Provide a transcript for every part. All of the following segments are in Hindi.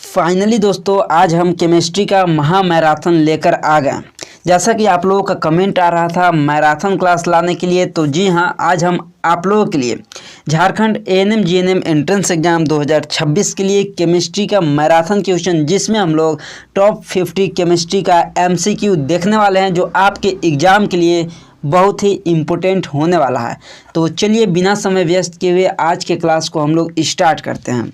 फाइनली दोस्तों आज हम केमिस्ट्री का महा मैराथन लेकर आ गए। जैसा कि आप लोगों का कमेंट आ रहा था मैराथन क्लास लाने के लिए, तो जी हाँ, आज हम आप लोगों के लिए Jharkhand ANM GNM entrance exam 2026 के लिए केमिस्ट्री का मैराथन क्वेश्चन, जिसमें हम लोग टॉप 50 केमिस्ट्री का एमसीक्यू देखने वाले हैं, जो आपके एग्ज़ाम के लिए बहुत ही इम्पोर्टेंट होने वाला है। तो चलिए बिना समय व्यस्त किए हुए आज के क्लास को हम लोग स्टार्ट करते हैं।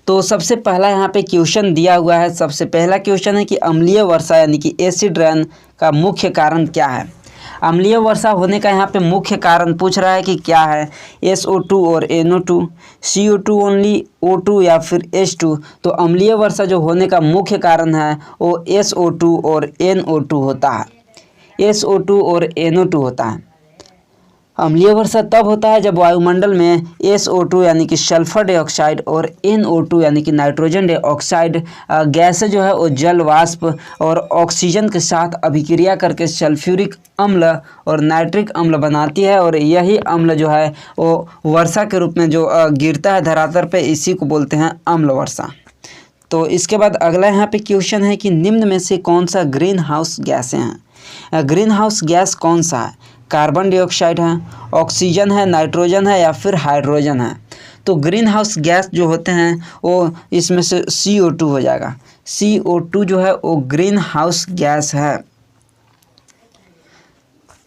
तो सबसे पहला यहाँ पे क्वेश्चन दिया हुआ है। सबसे पहला क्वेश्चन है कि अम्लीय वर्षा यानी कि एसिड रेन का मुख्य कारण क्या है। अम्लीय वर्षा होने का यहाँ पे मुख्य कारण पूछ रहा है कि क्या है, SO2 और NO2, CO2 ओनली, O2 या फिर H2। तो अम्लीय वर्षा जो होने का मुख्य कारण है वो SO2 और NO2 होता है। SO2 और NO2 होता है। अम्लीय वर्षा तब होता है जब वायुमंडल में SO2 यानी कि सल्फर डाइऑक्साइड और NO2 यानी कि नाइट्रोजन डाइऑक्साइड गैस जो है वो जल वाष्प और ऑक्सीजन के साथ अभिक्रिया करके सल्फ्यूरिक अम्ल और नाइट्रिक अम्ल बनाती है, और यही अम्ल जो है वो वर्षा के रूप में जो गिरता है धरातल पे, इसी को बोलते हैं अम्ल वर्षा। तो इसके बाद अगला यहाँ पे क्वेश्चन है कि निम्न में से कौन सा ग्रीन हाउस गैसें हैं। ग्रीन हाउस गैस कौन सा है, कार्बन डाइऑक्साइड है, ऑक्सीजन है, नाइट्रोजन है या फिर हाइड्रोजन है। तो ग्रीन हाउस गैस जो होते हैं वो इसमें से CO2 हो जाएगा। CO2 जो है वो ग्रीन हाउस गैस है।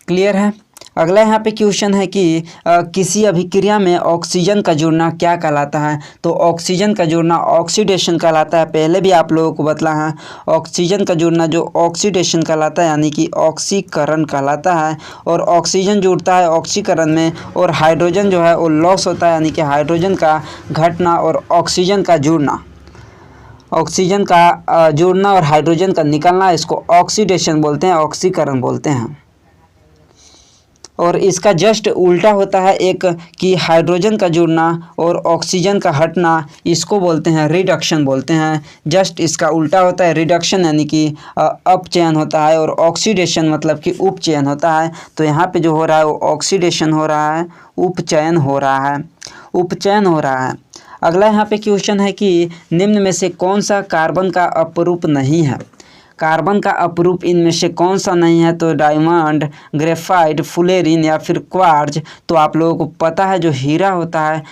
क्लियर है। अगला यहाँ पे क्वेश्चन है कि किसी अभिक्रिया में ऑक्सीजन का जुड़ना क्या कहलाता है। तो ऑक्सीजन का जुड़ना ऑक्सीडेशन कहलाता है। पहले भी आप लोगों को बतला है, ऑक्सीजन का जुड़ना जो ऑक्सीडेशन कहलाता है यानी कि ऑक्सीकरण कहलाता है। और ऑक्सीजन जुड़ता है ऑक्सीकरण में, और हाइड्रोजन जो है वो लॉस होता है यानी कि हाइड्रोजन का घटना और ऑक्सीजन का जुड़ना। ऑक्सीजन का जुड़ना और हाइड्रोजन का निकलना, इसको ऑक्सीडेशन बोलते हैं, ऑक्सीकरण बोलते हैं। और इसका जस्ट उल्टा होता है एक कि हाइड्रोजन का जुड़ना और ऑक्सीजन का हटना, इसको बोलते हैं रिडक्शन बोलते हैं। जस्ट इसका उल्टा होता है, रिडक्शन यानी कि अपचयन होता है, और ऑक्सीडेशन मतलब कि उपचयन होता है। तो यहाँ पे जो हो रहा है वो ऑक्सीडेशन हो रहा है, उपचयन हो रहा है, उपचयन हो रहा है। अगला यहाँ पे क्वेश्चन है कि निम्न में से कौन सा कार्बन का अपरूप नहीं है। कार्बन का अपरूप इनमें से कौन सा नहीं है। तो डायमंड, ग्रेफाइट, फुलेरिन या फिर क्वार्ज। तो आप लोगों को पता है जो हीरा होता है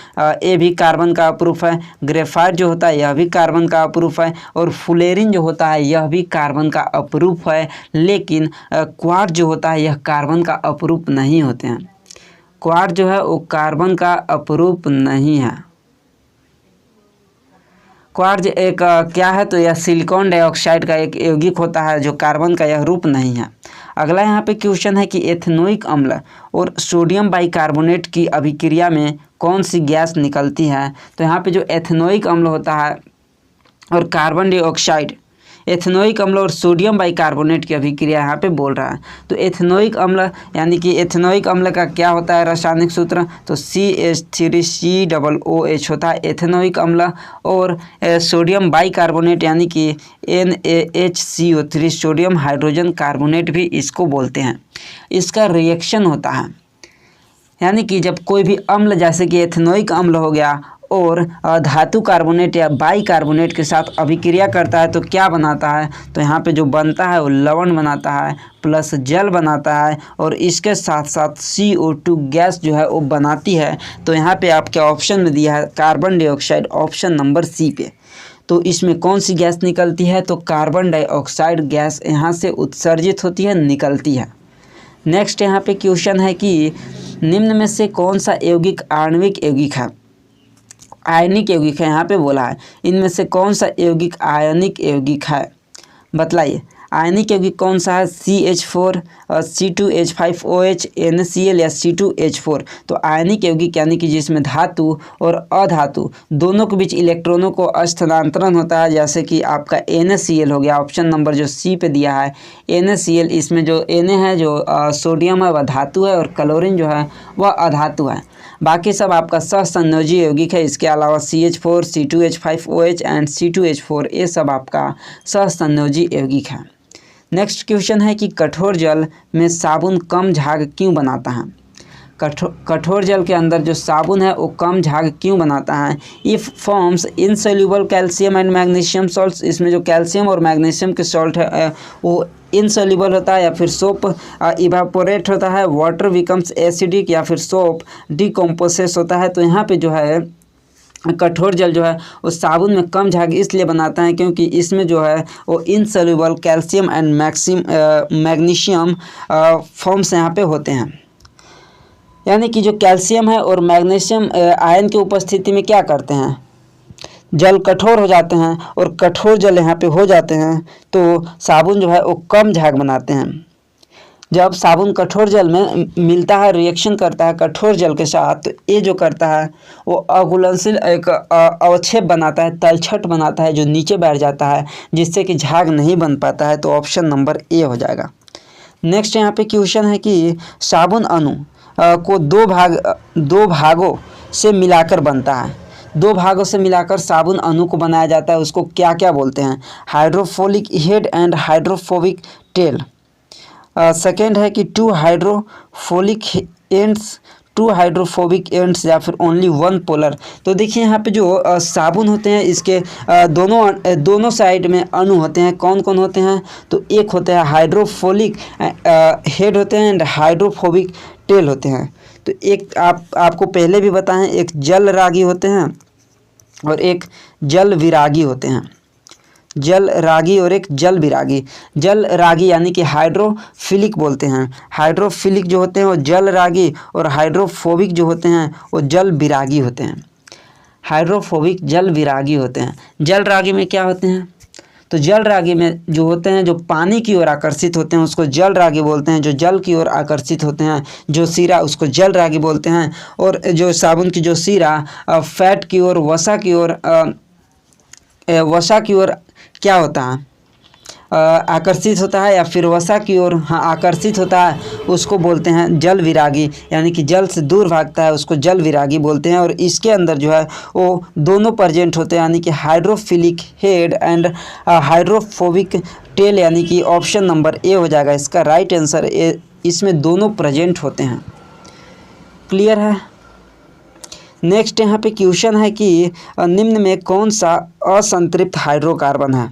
ये भी कार्बन का अपरूप है, ग्रेफाइट जो होता है यह भी कार्बन का अपरूप है, और फुलेरिन जो होता है यह भी कार्बन का अपरूप है। लेकिन क्वार्ज जो होता है यह कार्बन का अपरूप नहीं होते हैं। क्वार्ज जो है वो कार्बन का अपरूप नहीं है। क्वार्ज एक क्या है, तो यह सिलिकॉन डाइऑक्साइड का एक यौगिक होता है जो कार्बन का यह रूप नहीं है। अगला यहाँ पे क्वेश्चन है कि एथेनोइक अम्ल और सोडियम बाइकार्बोनेट की अभिक्रिया में कौन सी गैस निकलती है। तो यहाँ पे जो एथेनोइक अम्ल होता है और कार्बन डाइऑक्साइड, एथेनोइक अम्ल और सोडियम बाइकार्बोनेट की अभिक्रिया यहाँ पे बोल रहा है। तो एथेनोइक अम्ल यानी कि एथेनोइक अम्ल का क्या होता है रासायनिक सूत्र, तो CH3COOH होता है एथेनोइक अम्ल। और सोडियम बाइकार्बोनेट यानी कि NaHCO3 सोडियम हाइड्रोजन कार्बोनेट भी इसको बोलते हैं। इसका रिएक्शन होता है यानी कि जब कोई भी अम्ल जैसे कि एथेनोइक अम्ल हो गया और धातु कार्बोनेट या बाइकार्बोनेट के साथ अभिक्रिया करता है तो क्या बनाता है, तो यहाँ पे जो बनता है वो लवण बनाता है प्लस जल बनाता है, और इसके साथ साथ CO2 गैस जो है वो बनाती है। तो यहाँ पे आपके ऑप्शन में दिया है carbon dioxide, option number C पे। तो इसमें कौन सी गैस निकलती है, तो कार्बन डाइऑक्साइड गैस यहाँ से उत्सर्जित होती है, निकलती है। नेक्स्ट यहाँ पे क्वेश्चन है कि निम्न में से कौन सा यौगिक आणविक यौगिक है, आयनिक यौगिक है। यहाँ पे बोला है इनमें से कौन सा यौगिक आयनिक यौगिक है, बतलाइए। आयनिक यौगिक कौन सा है, CH4, C2H5OH, NaCl या C2H4। तो आयनिक यौगिक यानी कि जिसमें धातु और अधातु दोनों के बीच इलेक्ट्रॉनों को स्थानांतरण होता है, जैसे कि आपका NaCl हो गया, ऑप्शन नंबर जो C पे दिया है NaCl। इसमें जो Na है जो सोडियम है वह धातु है, और क्लोरीन जो है वह अधातु है। बाकी सब आपका सहसंयोजी यौगिक है। इसके अलावा CH4, C2H5OH एंड C2H4 ये सब आपका सहसंयोजी यौगिक है। नेक्स्ट क्वेश्चन है कि कठोर जल में साबुन कम झाग क्यों बनाता है। कठोर जल के अंदर जो साबुन है वो कम झाग क्यों बनाता है? If forms insoluble calcium and magnesium salts, इसमें जो कैल्शियम और मैग्नीशियम के सॉल्ट है वो इनसोल्यूबल होता है, या फिर सोप इवापोरेट होता है, वाटर बिकम्स एसिडिक, या फिर सोप डिकम्पोसेस होता है। तो यहाँ पे जो है कठोर जल जो है वो साबुन में कम झाग इसलिए बनाता है क्योंकि इसमें जो है वो insoluble calcium and magnesium forms यहाँ पे होते हैं। यानी कि जो कैल्शियम है और मैग्नीशियम आयन की उपस्थिति में क्या करते हैं, जल कठोर हो जाते हैं, और कठोर जल यहाँ पे हो जाते हैं तो साबुन जो है वो कम झाग बनाते हैं। जब साबुन कठोर जल में मिलता है, रिएक्शन करता है कठोर जल के साथ, तो ये जो करता है वो अघुलनशील एक अवक्षेप बनाता है, तलछट बनाता है जो नीचे बैठ जाता है, जिससे कि झाग नहीं बन पाता है। तो ऑप्शन नंबर ए हो जाएगा। नेक्स्ट यहाँ पे क्वेश्चन है कि साबुन अणु को दो भागों से मिलाकर बनता है। दो भागों से मिलाकर साबुन अणु को बनाया जाता है, उसको क्या क्या बोलते हैं? Hydrophilic head and hydrophobic tail. Second है कि टू हाइड्रोफोबिक एंड्स, या फिर ओनली वन पोलर। तो देखिए यहाँ पे जो साबुन होते हैं इसके दोनों साइड में अणु होते हैं। कौन कौन होते हैं? तो एक होते हैं हाइड्रोफोलिक हेड होते हैं एंड हाइड्रोफोबिक टेल होते हैं। तो एक आपको पहले भी बताएं, एक जल रागी होते हैं और एक जल विरागी होते हैं। जल रागी और एक जल विरागी। जल रागी यानी कि हाइड्रोफिलिक बोलते हैं, हाइड्रोफिलिक जो होते हैं वो जल रागी, और हाइड्रोफोबिक जो होते हैं वो जल विरागी होते हैं। हाइड्रोफोबिक जल विरागी होते हैं। जल रागी में क्या होते हैं? तो जल रागी में जो होते हैं जो पानी की ओर आकर्षित होते हैं उसको जल रागी बोलते हैं। जो जल की ओर आकर्षित होते हैं जो सीरा, उसको जल रागी बोलते हैं। और जो साबुन की जो सीरा फैट की ओर, वसा की ओर क्या होता है, आकर्षित होता है, या फिर वसा की ओर आकर्षित होता है, उसको बोलते हैं जल विरागी। यानी कि जल से दूर भागता है उसको जल विरागी बोलते हैं। और इसके अंदर जो है वो दोनों प्रेजेंट होते हैं, यानी कि hydrophilic head and hydrophobic tell, यानी कि ऑप्शन नंबर ए हो जाएगा इसका राइट आंसर। इसमें दोनों प्रेजेंट होते हैं। क्लियर है? नेक्स्ट यहाँ पे क्वेश्चन है कि निम्न में कौन सा असंतृप्त हाइड्रोकार्बन है?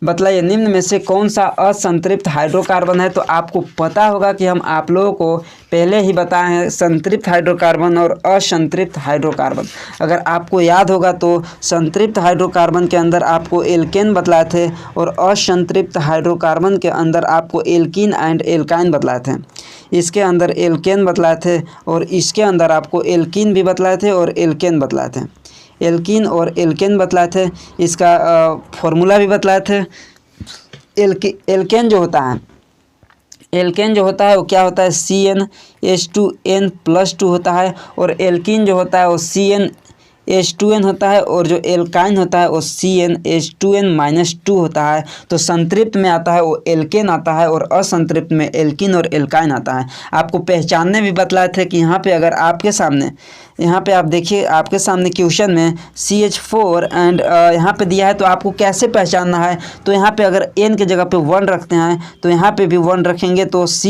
बतलाइए निम्न में से कौन सा असंतृप्त हाइड्रोकार्बन है। तो आपको पता होगा कि हम आप लोगों को पहले ही बताए हैं संतृप्त हाइड्रोकार्बन और असंतृप्त हाइड्रोकार्बन। अगर आपको याद होगा तो संतृप्त हाइड्रोकार्बन के अंदर आपको एल्केन बतलाए थे, और असंतृप्त हाइड्रोकार्बन के अंदर आपको एल्कीन एंड एल्काइन बतलाए थे। इसके अंदर एल्केन बतलाए थे, और इसके अंदर आपको एल्कीन भी बतलाए थे और एल्केन बतलाए थे। एल्कीन और एल्केन बतलाए थे, इसका फॉर्मूला भी बतलाए थे। एल्केन जो होता है वो क्या होता है? CnH2n+2 होता है, और एल्कीन जो होता है वो CnH2n होता है, और जो एल्काइन होता है वो CnH2n-2 होता है। तो संतृप्त में आता है वो एल्केन आता है, और असंतृप्त में एल्कीन और एल्काइन आता है। आपको पहचानने भी बतलाए थे कि यहाँ पे अगर आपके सामने, यहाँ पे आप देखिए आपके सामने क्वेश्चन में CH4 एंड यहाँ पे दिया है तो आपको कैसे पहचानना है। तो यहाँ पे अगर N के जगह पे 1 रखते हैं तो यहाँ पे भी 1 रखेंगे तो C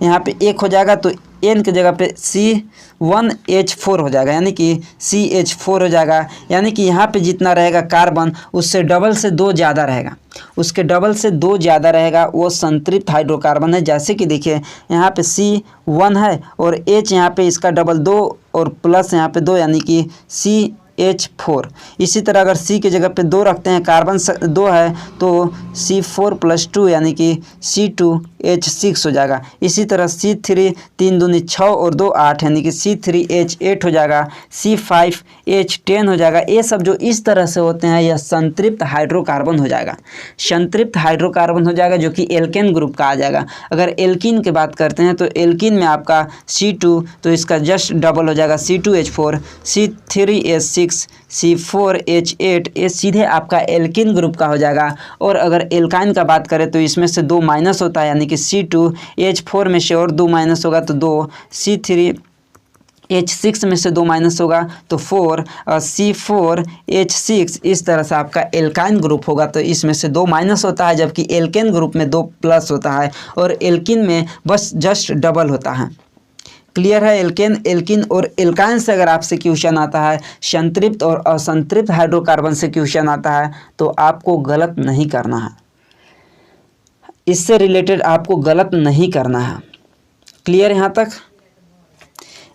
यहाँ पे 1 हो जाएगा, तो N के जगह पे C1H4 हो जाएगा, यानी कि CH4 हो जाएगा। यानी कि यहाँ पे जितना रहेगा कार्बन उससे डबल से 2 ज़्यादा रहेगा, उसके डबल से 2 ज़्यादा रहेगा, वो संतृप्त हाइड्रोकार्बन है। जैसे कि देखिए यहाँ पे C1 है और H यहाँ पे इसका डबल 2 और प्लस यहाँ पे 2, यानी कि CH4। इसी तरह अगर C के जगह पे 2 रखते हैं, कार्बन 2 है तो C4+2 यानी कि C2H6 हो जाएगा। इसी तरह C3 3 दूनी 6 और 2 8 यानी कि C3H8 हो जाएगा, C5H10 हो जाएगा। ये सब जो इस तरह से होते हैं यह संतृप्त हाइड्रोकार्बन हो जाएगा, संतृप्त हाइड्रोकार्बन हो जाएगा जो कि एल्केन ग्रुप का आ जाएगा। अगर एल्कीन की बात करते हैं तो एल्कीन में आपका C2 तो इसका जस्ट डबल हो जाएगा C2H4, C3H6, C4H8, ये सीधे आपका एल्कीन ग्रुप का हो जाएगा। और अगर एल्काइन का बात करें तो इसमें से 2 माइनस होता है, यानी कि C2H4 में से और 2 माइनस होगा तो 2, C3H6 में से 2 माइनस होगा तो 4, C4H6। इस तरह से आपका एल्काइन ग्रुप होगा तो इसमें से 2 माइनस होता है, जबकि एल्केन ग्रुप में 2 प्लस होता है और एल्कीन में बस जस्ट डबल होता है। क्लियर है। एल्केन, एल्किन और एल्काइन से अगर आपसे क्वेश्चन आता है, संतृप्त और असंतृप्त हाइड्रोकार्बन से क्वेश्चन आता है, तो आपको गलत नहीं करना है, इससे रिलेटेड आपको गलत नहीं करना है। क्लियर यहाँ तक?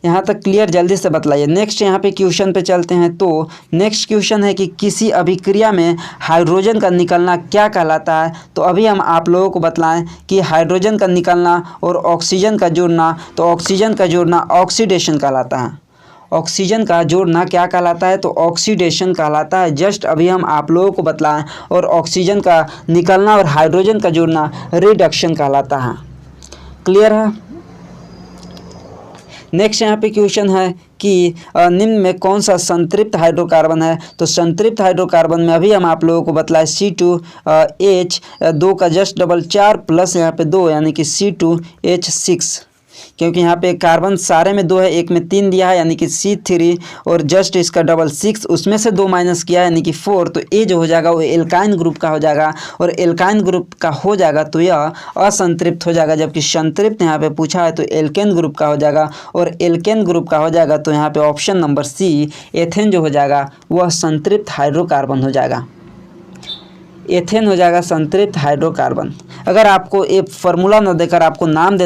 यहाँ तक क्लियर? जल्दी से बतलाइए। नेक्स्ट यहाँ पे क्वेश्चन पे चलते हैं। तो नेक्स्ट क्वेश्चन है कि किसी अभिक्रिया में हाइड्रोजन का निकलना क्या कहलाता है। तो अभी हम आप लोगों को बतलाएं कि हाइड्रोजन का निकलना और ऑक्सीजन का जुड़ना, तो ऑक्सीजन का जुड़ना ऑक्सीडेशन कहलाता है। ऑक्सीजन का जोड़ना क्या कहलाता है? तो ऑक्सीडेशन कहलाता है। जस्ट अभी हम आप लोगों को बतलाएं। और ऑक्सीजन का निकलना और हाइड्रोजन का जोड़ना रिडक्शन कहलाता है। क्लियर है? नेक्स्ट यहाँ पे क्वेश्चन है कि निम्न में कौन सा संतृप्त हाइड्रोकार्बन है। तो संतृप्त हाइड्रोकार्बन में अभी हम आप लोगों को बतलाए C2H 2 का जस्ट डबल 4 प्लस यहाँ पे 2 यानी कि C2H6, क्योंकि यहाँ पे कार्बन सारे में 2 है, एक में 3 दिया है यानी कि C3 और जस्ट इसका डबल 6, उसमें से 2 माइनस किया यानी कि 4। तो ये जो हो जाएगा वो एल्काइन ग्रुप का हो जाएगा, और एल्काइन ग्रुप का हो जाएगा तो यह असंतृप्त हो जाएगा, जबकि संतृप्त यहाँ पे पूछा है तो एल्केन ग्रुप का हो जाएगा। और एल्केन ग्रुप का हो जाएगा तो यहाँ पे ऑप्शन नंबर सी एथेन जो हो जाएगा वह संतृप्त हाइड्रोकार्बन हो जाएगा। एथेन हो जाएगा संतृप्त हाइड्रोकार्बन। अगर आपको एक फार्मूला न देकर आपको नाम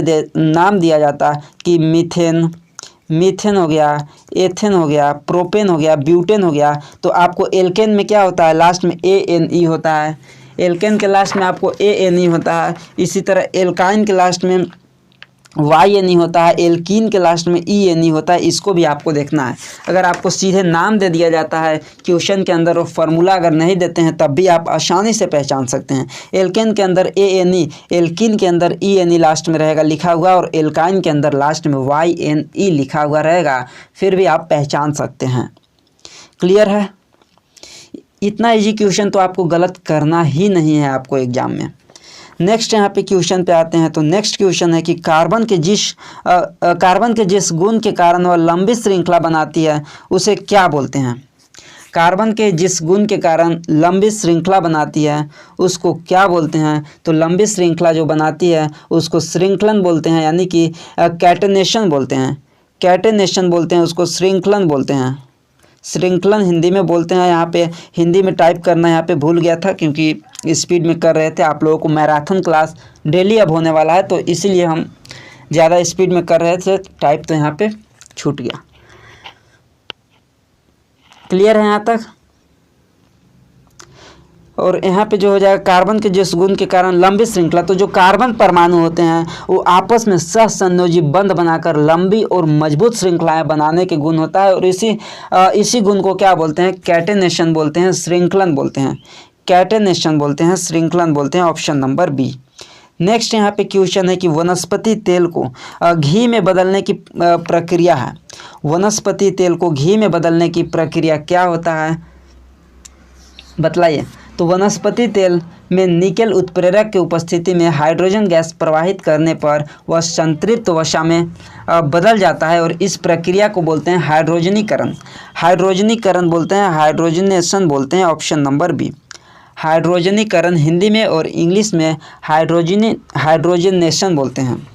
दिया जाता कि मीथेन हो गया, एथेन हो गया, प्रोपेन हो गया, ब्यूटेन हो गया, तो आपको एल्केन में क्या होता है? लास्ट में ANE होता है। एल्केन के लास्ट में आपको ANE होता है। इसी तरह एल्काइन के लास्ट में YNE होता है, एल्कीन के लास्ट में ENE होता है। इसको भी आपको देखना है। अगर आपको सीधे नाम दे दिया जाता है क्वेश्चन के अंदर और फार्मूला अगर नहीं देते हैं तब भी आप आसानी से पहचान सकते हैं। एल्केन के अंदर ANE, एल्कीन के अंदर ENE लास्ट में रहेगा लिखा हुआ, और एल्काइन के अंदर लास्ट में YNE लिखा हुआ रहेगा, फिर भी आप पहचान सकते हैं। क्लियर है? इतना इजी क्वेश्चन तो आपको गलत करना ही नहीं है आपको एग्जाम में। नेक्स्ट यहाँ पे क्वेश्चन पे आते हैं। तो नेक्स्ट क्वेश्चन है कि कार्बन के जिस गुण के कारण वह लंबी श्रृंखला बनाती है उसे क्या बोलते हैं? कार्बन के जिस गुण के कारण लंबी श्रृंखला बनाती है उसको क्या बोलते हैं? तो लंबी श्रृंखला जो बनाती है उसको श्रृंखलन बोलते हैं, यानी कि कैटेनेशन बोलते हैं। कैटेनेशन बोलते हैं उसको, श्रृंखलन बोलते हैं। श्रृंखलन हिंदी में बोलते हैं। यहाँ पे हिंदी में टाइप करना यहाँ पे भूल गया था, क्योंकि स्पीड में कर रहे थे। आप लोगों को मैराथन क्लास डेली अब होने वाला है, तो इसीलिए हम ज़्यादा स्पीड में कर रहे थे टाइप, तो यहाँ पे छूट गया। क्लियर है यहाँ तक? और यहाँ पे जो हो जाएगा कार्बन के जिस गुण के कारण लंबी श्रृंखला, तो जो कार्बन परमाणु होते हैं वो आपस में सहसंयोजी बंध बनाकर लंबी और मजबूत श्रृंखलाएं बनाने के गुण होता है, और इसी गुण को क्या बोलते हैं? कैटेनेशन बोलते हैं, श्रृंखलन बोलते हैं। कैटेनेशन बोलते हैं, श्रृंखलन बोलते हैं। Option number B. नेक्स्ट यहाँ पे क्वेश्चन है कि वनस्पति तेल को घी में बदलने की प्रक्रिया है। वनस्पति तेल को घी में बदलने की प्रक्रिया क्या होता है? बतलाइए। तो वनस्पति तेल में निकेल उत्प्रेरक की उपस्थिति में हाइड्रोजन गैस प्रवाहित करने पर वह संतृप्त वसा में बदल जाता है, और इस प्रक्रिया को बोलते हैं हाइड्रोजनीकरण। हाइड्रोजनीकरण बोलते हैं, हाइड्रोजनेशन बोलते हैं। Option number B. हाइड्रोजनीकरण हिंदी में और इंग्लिश में हाइड्रोजनेशन बोलते हैं।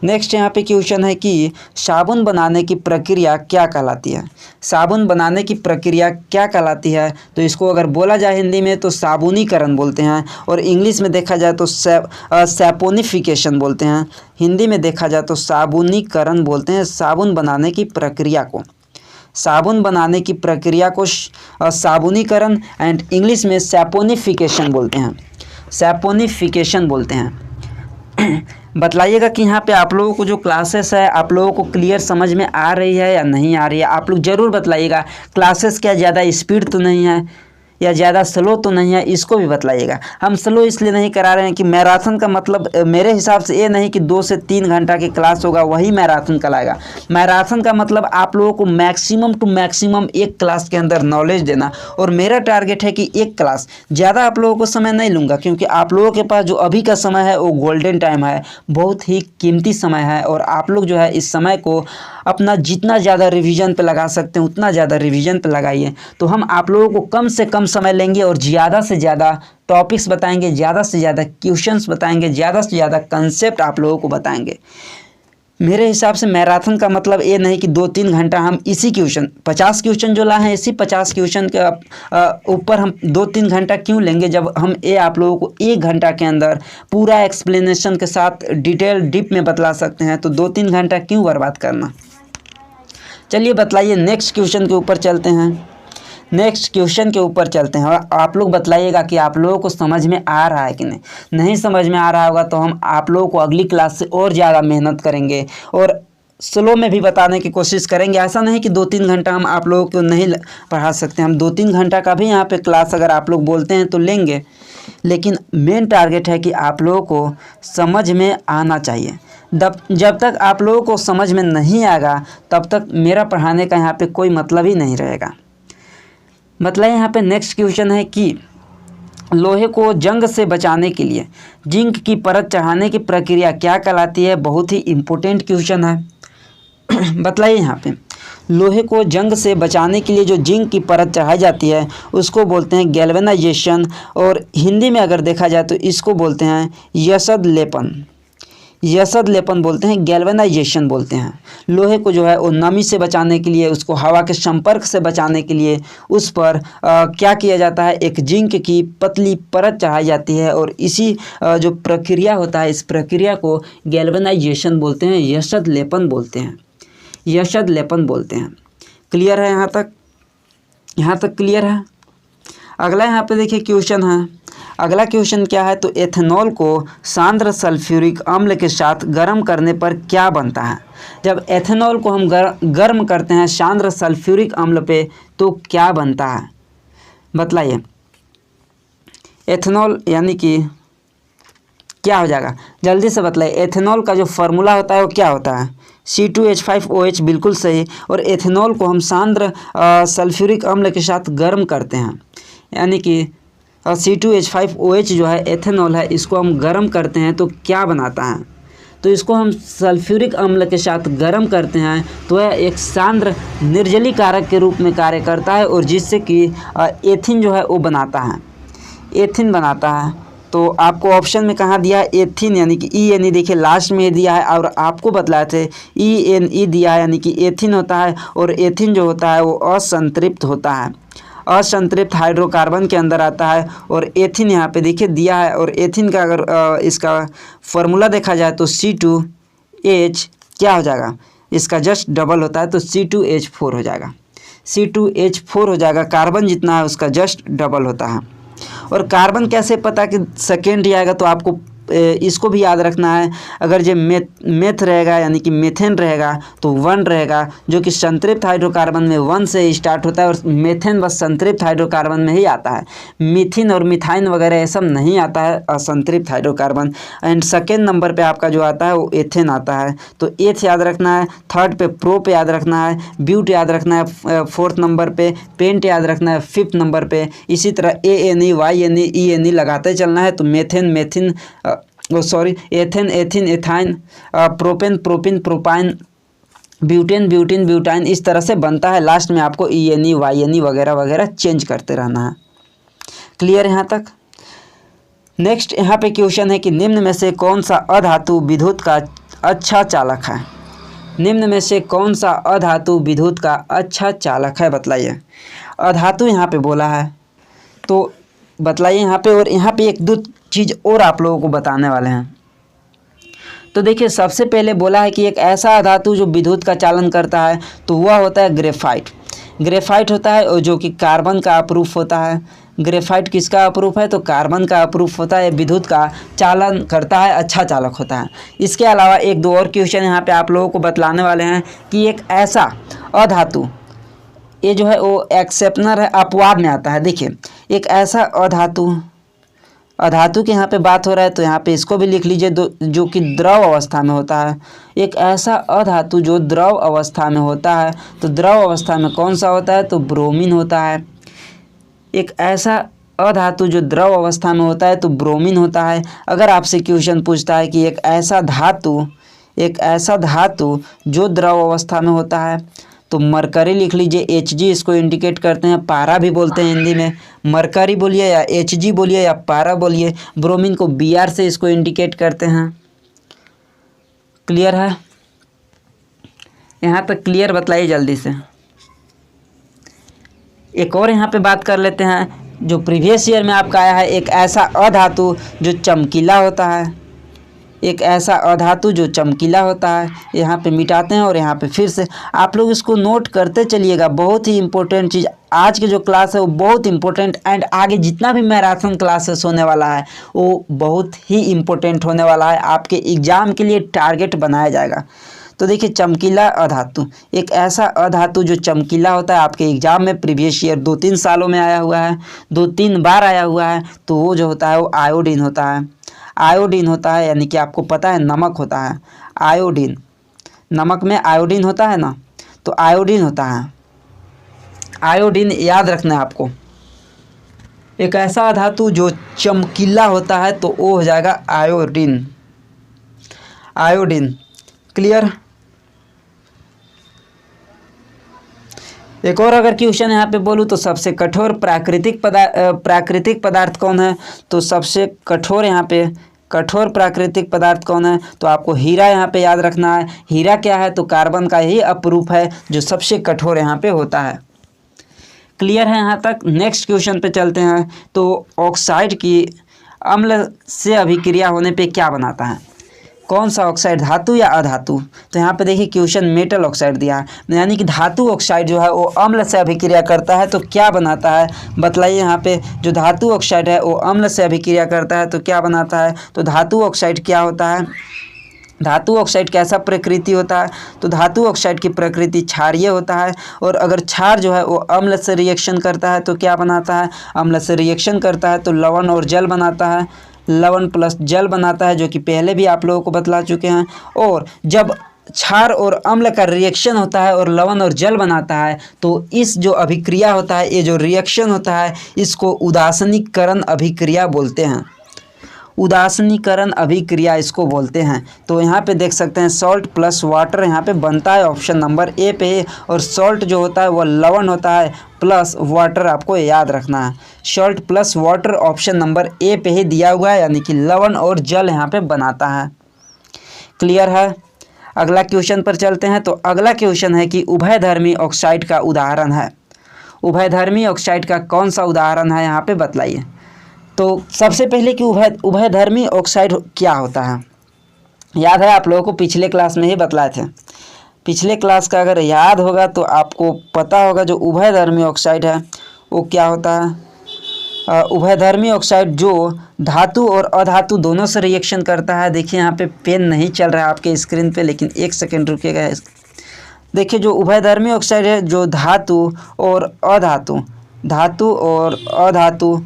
नेक्स्ट यहाँ पे क्वेश्चन है कि साबुन बनाने की प्रक्रिया क्या कहलाती है? साबुन बनाने की प्रक्रिया क्या कहलाती है? तो इसको अगर बोला जाए हिंदी में तो साबुनीकरण बोलते हैं, और इंग्लिश में देखा जाए तो सैपोनिफिकेशन बोलते हैं। हिंदी में देखा जाए तो साबुनीकरण बोलते हैं। साबुन बनाने की प्रक्रिया को, साबुन बनाने की प्रक्रिया को साबुनीकरण एंड इंग्लिश में सैपोनिफिकेशन बोलते हैं। सैपोनिफिकेशन बोलते हैं। बतलाइएगा कि यहाँ पे आप लोगों को जो क्लासेस है आप लोगों को क्लियर समझ में आ रही है या नहीं आ रही है। आप लोग ज़रूर बतलाइएगा। क्लासेस क्या ज़्यादा स्पीड तो नहीं है या ज़्यादा स्लो तो नहीं है, इसको भी बतलाइएगा। हम स्लो इसलिए नहीं करा रहे हैं कि मैराथन का मतलब मेरे हिसाब से ये नहीं कि 2 से 3 घंटा की क्लास होगा वही मैराथन कहलाएगा। मैराथन का मतलब आप लोगों को मैक्सिमम टू मैक्सिमम एक क्लास के अंदर नॉलेज देना, और मेरा टारगेट है कि एक क्लास, ज़्यादा आप लोगों को समय नहीं लूँगा, क्योंकि आप लोगों के पास जो अभी का समय है वो गोल्डन टाइम है, बहुत ही कीमती समय है, और आप लोग जो है इस समय को अपना जितना ज़्यादा रिवीजन पे लगा सकते हैं उतना ज़्यादा रिवीजन पे लगाइए। तो हम आप लोगों को कम से कम समय लेंगे और ज़्यादा से ज़्यादा टॉपिक्स बताएंगे, ज़्यादा से ज़्यादा क्वेश्चंस बताएंगे, ज़्यादा से ज़्यादा कंसेप्ट आप लोगों को बताएंगे। मेरे हिसाब से मैराथन का मतलब ये नहीं कि 2-3 घंटा हम इसी क्वेश्चन 50 क्वेश्चन जो लाए हैं इसी 50 क्वेश्चन के ऊपर हम 2-3 घंटा क्यों लेंगे, जब हम ये आप लोगों को 1 घंटा के अंदर पूरा एक्सप्लेनेशन के साथ डिटेल डीप में बतला सकते हैं, तो 2-3 घंटा क्यों बर्बाद करना। चलिए बतलाइए, नेक्स्ट क्वेश्चन के ऊपर चलते हैं। नेक्स्ट क्वेश्चन के ऊपर चलते हैं और आप लोग बतलाइएगा कि आप लोगों को समझ में आ रहा है कि नहीं समझ में आ रहा होगा तो हम आप लोगों को अगली क्लास से और ज़्यादा मेहनत करेंगे और स्लो में भी बताने की कोशिश करेंगे। ऐसा नहीं कि 2-3 घंटा हम आप लोगों को नहीं पढ़ा सकते, हम 2-3 घंटा का भी यहाँ पे क्लास अगर आप लोग बोलते हैं तो लेंगे, लेकिन मेन टारगेट है कि आप लोगों को समझ में आना चाहिए। जब तक आप लोगों को समझ में नहीं आएगा तब तक मेरा पढ़ाने का यहाँ पे कोई मतलब ही नहीं रहेगा। मतलब यहाँ पे नेक्स्ट क्वेश्चन है कि लोहे को जंग से बचाने के लिए जिंक की परत चढ़ाने की प्रक्रिया क्या कहलाती है। बहुत ही इम्पोर्टेंट क्वेश्चन है। बतलाइए यहाँ पे, लोहे को जंग से बचाने के लिए जो जिंक की परत चढ़ाई जाती है उसको बोलते हैं गैल्वेनाइजेशन, और हिंदी में अगर देखा जाए तो इसको बोलते हैं यशद लेपन। यशद लेपन बोलते हैं, गैल्वेनाइजेशन बोलते हैं। लोहे को जो है वो नमी से बचाने के लिए, उसको हवा के संपर्क से बचाने के लिए उस पर क्या किया जाता है, एक जिंक की पतली परत चढ़ाई जाती है और इसी जो प्रक्रिया होता है इस प्रक्रिया को गैल्वेनाइजेशन बोलते हैं, यशद लेपन बोलते हैं, यशद लेपन बोलते हैं। क्लियर है यहाँ तक? यहाँ तक क्लियर है। अगला यहाँ पे देखिए क्वेश्चन है, अगला क्वेश्चन क्या है, तो एथेनॉल को सांद्र सल्फ्यूरिक अम्ल के साथ गर्म करने पर क्या बनता है। जब एथेनॉल को हम गर्म करते हैं सांद्र सल्फ्यूरिक अम्ल पे तो क्या बनता है, बतलाइए। एथेनॉल यानी कि क्या हो जाएगा, जल्दी से बतलाइए। एथेनॉल का जो फार्मूला होता है वो क्या होता है, C2H5OH, बिल्कुल सही। और एथेनॉल को हम सांद्र सल्फ्यूरिक अम्ल के साथ गर्म करते हैं, यानी कि C2H5OH जो है एथेनॉल है, इसको हम गर्म करते हैं तो क्या बनाता है, तो इसको हम सल्फ्यूरिक अम्ल के साथ गर्म करते हैं तो यह एक सांद्र निर्जली कारक के रूप में कार्य करता है और जिससे कि एथिन जो है वो बनाता है, एथिन बनाता है। तो आपको ऑप्शन में कहाँ दिया है, एथिन यानी कि ENE, देखिए लास्ट में दिया है और आपको बतलाए थे ENE दिया है, यानी कि एथिन होता है। और एथिन जो होता है वो असंतृप्त होता है, असंतृप्त हाइड्रोकार्बन के अंदर आता है। और एथिन यहाँ पे देखिए दिया है, और एथिन का अगर इसका फार्मूला देखा जाए तो C2H क्या हो जाएगा, इसका जस्ट डबल होता है तो C2H4 हो जाएगा, C2H4 हो जाएगा। कार्बन जितना है उसका जस्ट डबल होता है। और कार्बन कैसे पता कि सेकेंड आएगा, तो आपको इसको भी याद रखना है। अगर जो मेथ रहेगा यानी कि मेथेन रहेगा तो 1 रहेगा, जो कि संतृप्त हाइड्रोकार्बन में 1 से स्टार्ट होता है, और मेथेन बस संतृप्त हाइड्रोकार्बन में ही आता है। मीथिन और मिथाइन वगैरह ये सब नहीं आता है, असंतृप्त हाइड्रोकार्बन। एंड सेकेंड नंबर पे आपका जो आता है वो एथेन आता है, तो एथ याद रखना है। थर्ड पे प्रोप याद रखना है, ब्यूट याद रखना है फोर्थ नंबर पे, पेंट याद रखना है फिफ्थ नंबर पे। इसी तरह ANE YNE ENE लगाते चलना है। तो methane methene ethane ethene ethyne, propane propene propyne, butane butene butyne, इस तरह से बनता है। लास्ट में आपको ENE YNE वगैरह वगैरह चेंज करते रहना है। क्लियर यहाँ तक? नेक्स्ट यहाँ पे क्वेश्चन है कि निम्न में से कौन सा अधातु विद्युत का अच्छा चालक है। निम्न में से कौन सा अधातु विद्युत का अच्छा चालक है, बतलाइए। अधातु यहाँ पे बोला है तो बतलाइए यहाँ पे। और यहाँ पे एक दो चीज़ और आप लोगों को बताने वाले हैं। तो देखिए सबसे पहले बोला है कि एक ऐसा धातु जो विद्युत का चालन करता है तो वह होता है ग्रेफाइट। ग्रेफाइट होता है और जो कि कार्बन का अप्रूफ होता है। ग्रेफाइट किसका अप्रूफ है, तो कार्बन का अप्रूफ होता है, विद्युत का चालन करता है, अच्छा चालक होता है। इसके अलावा एक दो और क्वेश्चन यहाँ पे आप लोगों को बतलाने वाले हैं कि एक ऐसा अधातु, ये जो है वो एक्सेप्शनल है, अपवाद में आता है। देखिए एक ऐसा अधातु के यहाँ पे बात हो रहा है तो यहाँ पे इसको भी लिख लीजिए, जो कि द्रव अवस्था में होता है। एक ऐसा अधातु जो द्रव अवस्था में होता है, तो द्रव अवस्था में कौन सा होता है, तो ब्रोमीन होता है। एक ऐसा अधातु जो द्रव अवस्था में होता है तो ब्रोमीन होता है। अगर आपसे क्वेश्चन पूछता है कि एक ऐसा धातु जो द्रव अवस्था में होता है, तो मरकरी लिख लीजिए, Hg इसको इंडिकेट करते हैं, पारा भी बोलते हैं हिंदी में। मरकरी बोलिए या Hg बोलिए या पारा बोलिए। ब्रोमीन को Br से इसको इंडिकेट करते हैं। क्लियर है? यहाँ तक क्लियर बताइए जल्दी से। एक और यहाँ पे बात कर लेते हैं जो प्रीवियस ईयर में आपका आया है, एक ऐसा अधातु जो चमकीला होता है, एक ऐसा अधातु जो चमकीला होता है। यहाँ पे मिटाते हैं और यहाँ पे फिर से आप लोग इसको नोट करते चलिएगा। बहुत ही इंपॉर्टेंट चीज़ आज के जो क्लास है वो बहुत इंपॉर्टेंट, एंड आगे जितना भी मैराथन क्लासेस होने वाला है वो बहुत ही इंपॉर्टेंट होने वाला है, आपके एग्ज़ाम के लिए टारगेट बनाया जाएगा। तो देखिए, चमकीला अधातु, एक ऐसा अधातु जो चमकीला होता है, आपके एग्जाम में प्रीवियस ईयर 2-3 सालों में आया हुआ है, 2-3 बार आया हुआ है। तो वो जो होता है वो आयोडीन होता है। आयोडीन होता है, यानी कि आपको पता है नमक होता है। आयोडीन, नमक में आयोडीन होता है ना, तो आयोडीन होता है। आयोडीन याद रखना है आपको। एक ऐसा धातु जो चमकीला होता है तो वो हो जाएगा आयोडीन। Iodine clear. एक और अगर क्वेश्चन यहाँ पे बोलूँ तो सबसे कठोर प्राकृतिक पदार्थ कौन है, तो सबसे कठोर यहाँ पे कठोर प्राकृतिक पदार्थ कौन है, तो आपको हीरा यहाँ पे याद रखना है। हीरा क्या है, तो कार्बन का ही अपरूप है जो सबसे कठोर यहाँ पे होता है। क्लियर है यहाँ तक। नेक्स्ट क्वेश्चन पे चलते हैं। तो ऑक्साइड की अम्ल से अभिक्रिया होने पे क्या बनाता है, कौन सा ऑक्साइड, धातु या अधातु। तो यहाँ पे देखिए क्वेश्चन मेटल ऑक्साइड दिया है, यानी कि धातु ऑक्साइड जो है वो अम्ल से अभिक्रिया करता है तो क्या बनाता है, बतलाइए। यहाँ पे जो धातु ऑक्साइड है वो अम्ल से अभिक्रिया करता है तो क्या बनाता है। तो धातु ऑक्साइड क्या होता है, धातु ऑक्साइड कैसा प्रकृति होता है, तो धातु ऑक्साइड की प्रकृति क्षारीय होता है। और अगर क्षार जो है वो अम्ल से रिएक्शन करता है तो क्या बनाता है, अम्ल से रिएक्शन करता है तो लवण और जल बनाता है। लवण प्लस जल बनाता है, जो कि पहले भी आप लोगों को बतला चुके हैं। और जब क्षार और अम्ल का रिएक्शन होता है और लवण और जल बनाता है तो इस जो अभिक्रिया होता है, ये जो रिएक्शन होता है, इसको उदासीनीकरण अभिक्रिया बोलते हैं। उदासीनीकरण अभिक्रिया इसको बोलते हैं। तो यहाँ पे देख सकते हैं सॉल्ट प्लस वाटर यहाँ पे बनता है ऑप्शन नंबर ए पे। और सॉल्ट जो होता है वो लवण होता है प्लस वाटर, आपको याद रखना है। Salt plus water option number A पे ही दिया हुआ है, यानी कि लवण और जल यहाँ पे बनाता है। क्लियर है। अगला क्वेश्चन पर चलते हैं। तो अगला क्वेश्चन है कि उभयधर्मी ऑक्साइड का उदाहरण है। उभयधर्मी ऑक्साइड का कौन सा उदाहरण है, यहाँ पे बतलाइए। तो सबसे पहले कि उभयधर्मी ऑक्साइड क्या होता है, याद है आप लोगों को पिछले क्लास में ही बतलाए थे। पिछले क्लास का अगर याद होगा तो आपको पता होगा जो उभयधर्मी ऑक्साइड है वो क्या होता है। उभयधर्मी ऑक्साइड जो धातु और अधातु दोनों से रिएक्शन करता है। देखिए यहाँ पे पेन नहीं चल रहा है आपके स्क्रीन पे, लेकिन एक सेकेंड रुकिएगा। देखिए जो उभयधर्मी ऑक्साइड है जो धातु और अधातु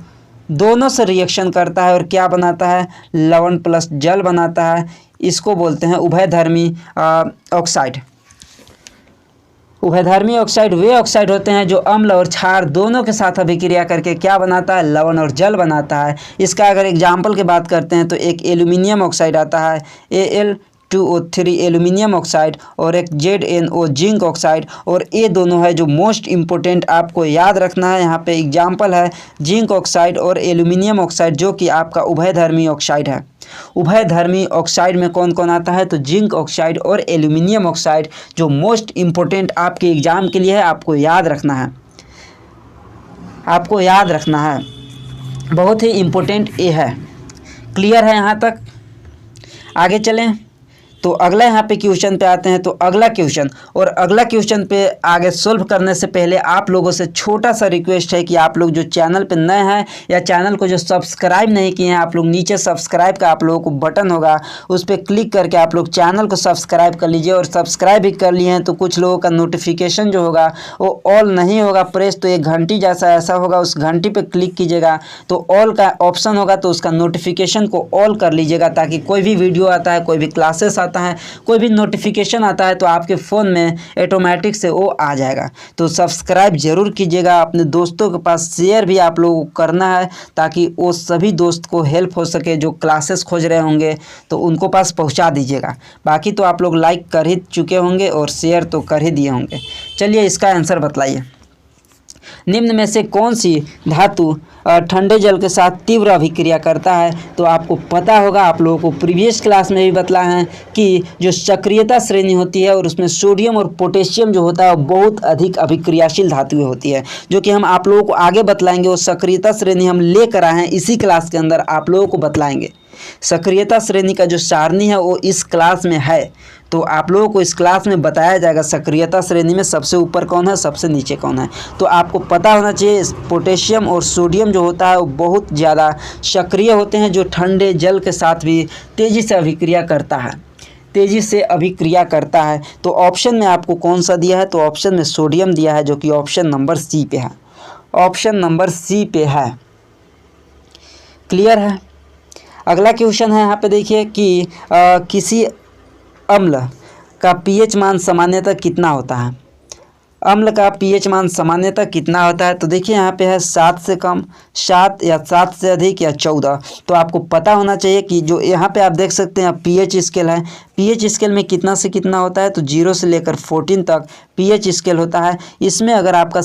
दोनों से रिएक्शन करता है और क्या बनाता है, लवण प्लस जल बनाता है। इसको बोलते हैं उभयधर्मी ऑक्साइड। उभयधर्मी ऑक्साइड वे ऑक्साइड होते हैं जो अम्ल और क्षार दोनों के साथ अभिक्रिया करके क्या बनाता है, लवण और जल बनाता है। इसका अगर एग्जाम्पल की बात करते हैं तो एक एल्यूमिनियम ऑक्साइड आता है Al2O3 एल्यूमिनियम ऑक्साइड, और एक ZnO जिंक ऑक्साइड। और ये दोनों है जो मोस्ट इम्पोर्टेंट आपको याद रखना है। यहाँ पे एग्जाम्पल है जिंक ऑक्साइड और एल्यूमिनियम ऑक्साइड, जो कि आपका उभयधर्मी ऑक्साइड है। उभयधर्मी ऑक्साइड में कौन कौन आता है, तो जिंक ऑक्साइड और एल्यूमिनियम ऑक्साइड, जो मोस्ट इम्पोर्टेंट आपके एग्जाम के लिए है, आपको याद रखना है। आपको याद रखना है, बहुत ही इम्पोर्टेंट ये है। क्लियर है यहाँ तक। आगे चलें तो अगला यहाँ पे क्वेश्चन पे आते हैं। तो अगला क्वेश्चन पे आगे सोल्व करने से पहले आप लोगों से छोटा सा रिक्वेस्ट है कि आप लोग जो चैनल पे नए हैं या चैनल को जो सब्सक्राइब नहीं किए हैं, आप लोग नीचे सब्सक्राइब का आप लोगों को बटन होगा, उस पर क्लिक करके आप लोग चैनल को सब्सक्राइब कर लीजिए। और सब्सक्राइब भी कर लिए हैं तो कुछ लोगों का नोटिफिकेशन जो होगा वो ऑल नहीं होगा प्रेस, तो एक घंटी जैसा ऐसा होगा, उस घंटी पर क्लिक कीजिएगा तो ऑल का ऑप्शन होगा, तो उसका नोटिफिकेशन को ऑल कर लीजिएगा, ताकि कोई भी वीडियो आता है, कोई भी क्लासेस आता है, कोई भी नोटिफिकेशन आता है तो आपके फ़ोन में ऑटोमेटिक से वो आ जाएगा। तो सब्सक्राइब जरूर कीजिएगा। अपने दोस्तों के पास शेयर भी आप लोगों को करना है, ताकि वो सभी दोस्त को हेल्प हो सके जो क्लासेस खोज रहे होंगे, तो उनको पास पहुंचा दीजिएगा। बाकी तो आप लोग लाइक कर ही चुके होंगे और शेयर तो कर ही दिए होंगे। चलिए इसका आंसर बतलाइए। निम्न में से कौन सी धातु ठंडे जल के साथ तीव्र अभिक्रिया करता है? तो आपको पता होगा, आप लोगों को प्रीवियस क्लास में भी बताया है कि जो सक्रियता श्रेणी होती है और उसमें सोडियम और पोटेशियम जो होता है वो बहुत अधिक अभिक्रियाशील धातुएं होती है, जो कि हम आप लोगों को आगे बतलाएंगे। वो सक्रियता श्रेणी हम लेकर आए हैं, इसी क्लास के अंदर आप लोगों को बतलाएंगे। सक्रियता श्रेणी का जो सारणी है वो इस क्लास में है, तो आप लोगों को इस क्लास में बताया जाएगा सक्रियता श्रेणी में सबसे ऊपर कौन है, सबसे नीचे कौन है। तो आपको पता होना चाहिए पोटेशियम और सोडियम जो होता है वो बहुत ज़्यादा सक्रिय होते हैं, जो ठंडे जल के साथ भी तेज़ी से अभिक्रिया करता है, तेज़ी से अभिक्रिया करता है। तो ऑप्शन में आपको कौन सा दिया है? तो ऑप्शन में सोडियम दिया है, जो कि ऑप्शन नंबर सी पे है, ऑप्शन नंबर सी पे है। क्लियर है। अगला क्वेश्चन है, यहाँ पे देखिए कि किसी अम्ल का पीएच मान सामान्यतः कितना होता है? अम्ल का पीएच मान सामान्यतः कितना होता है? तो देखिए यहाँ पे है 7 से कम, 7 या 7 से अधिक या 14। तो आपको पता होना चाहिए कि जो यहाँ पे आप देख सकते हैं पीएच स्केल है, पीएच स्केल में कितना से कितना होता है? तो 0 से लेकर 14 तक पीएच स्केल होता है। इसमें अगर आपका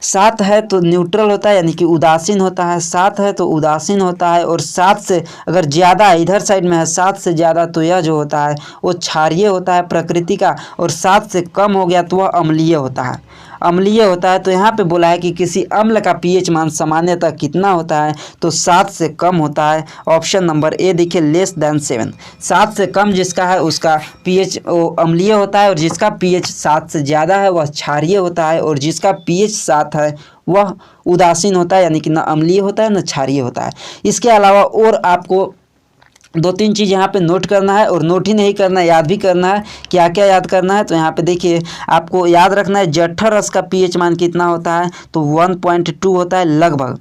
7 है तो न्यूट्रल होता है, यानी कि उदासीन होता है। 7 है तो उदासीन होता है, और 7 से अगर ज़्यादा इधर साइड में है 7 से ज़्यादा तो यह जो होता है वो क्षारीय होता है प्रकृति का, और 7 से कम हो गया तो वह अम्लीय होता है, अम्लीय होता है। तो यहाँ पे बोला है कि किसी अम्ल का पीएच मान सामान्यतः कितना होता है? तो 7 से कम होता है। ऑप्शन नंबर ए देखिए, लेस देन 7। 7 से कम जिसका है उसका पीएच अम्लीय होता है, और जिसका पीएच 7 से ज़्यादा है वह क्षारीय होता है, और जिसका पीएच 7 है वह उदासीन होता है, यानी कि न अम्लीय होता है न क्षारीय होता है। इसके अलावा और आपको 2-3 चीज़ यहाँ पे नोट करना है, और नोट ही नहीं करना है, याद भी करना है। क्या क्या याद करना है? तो यहाँ पे देखिए आपको याद रखना है जठर रस का पीएच मान कितना होता है? तो 1.2 होता है लगभग।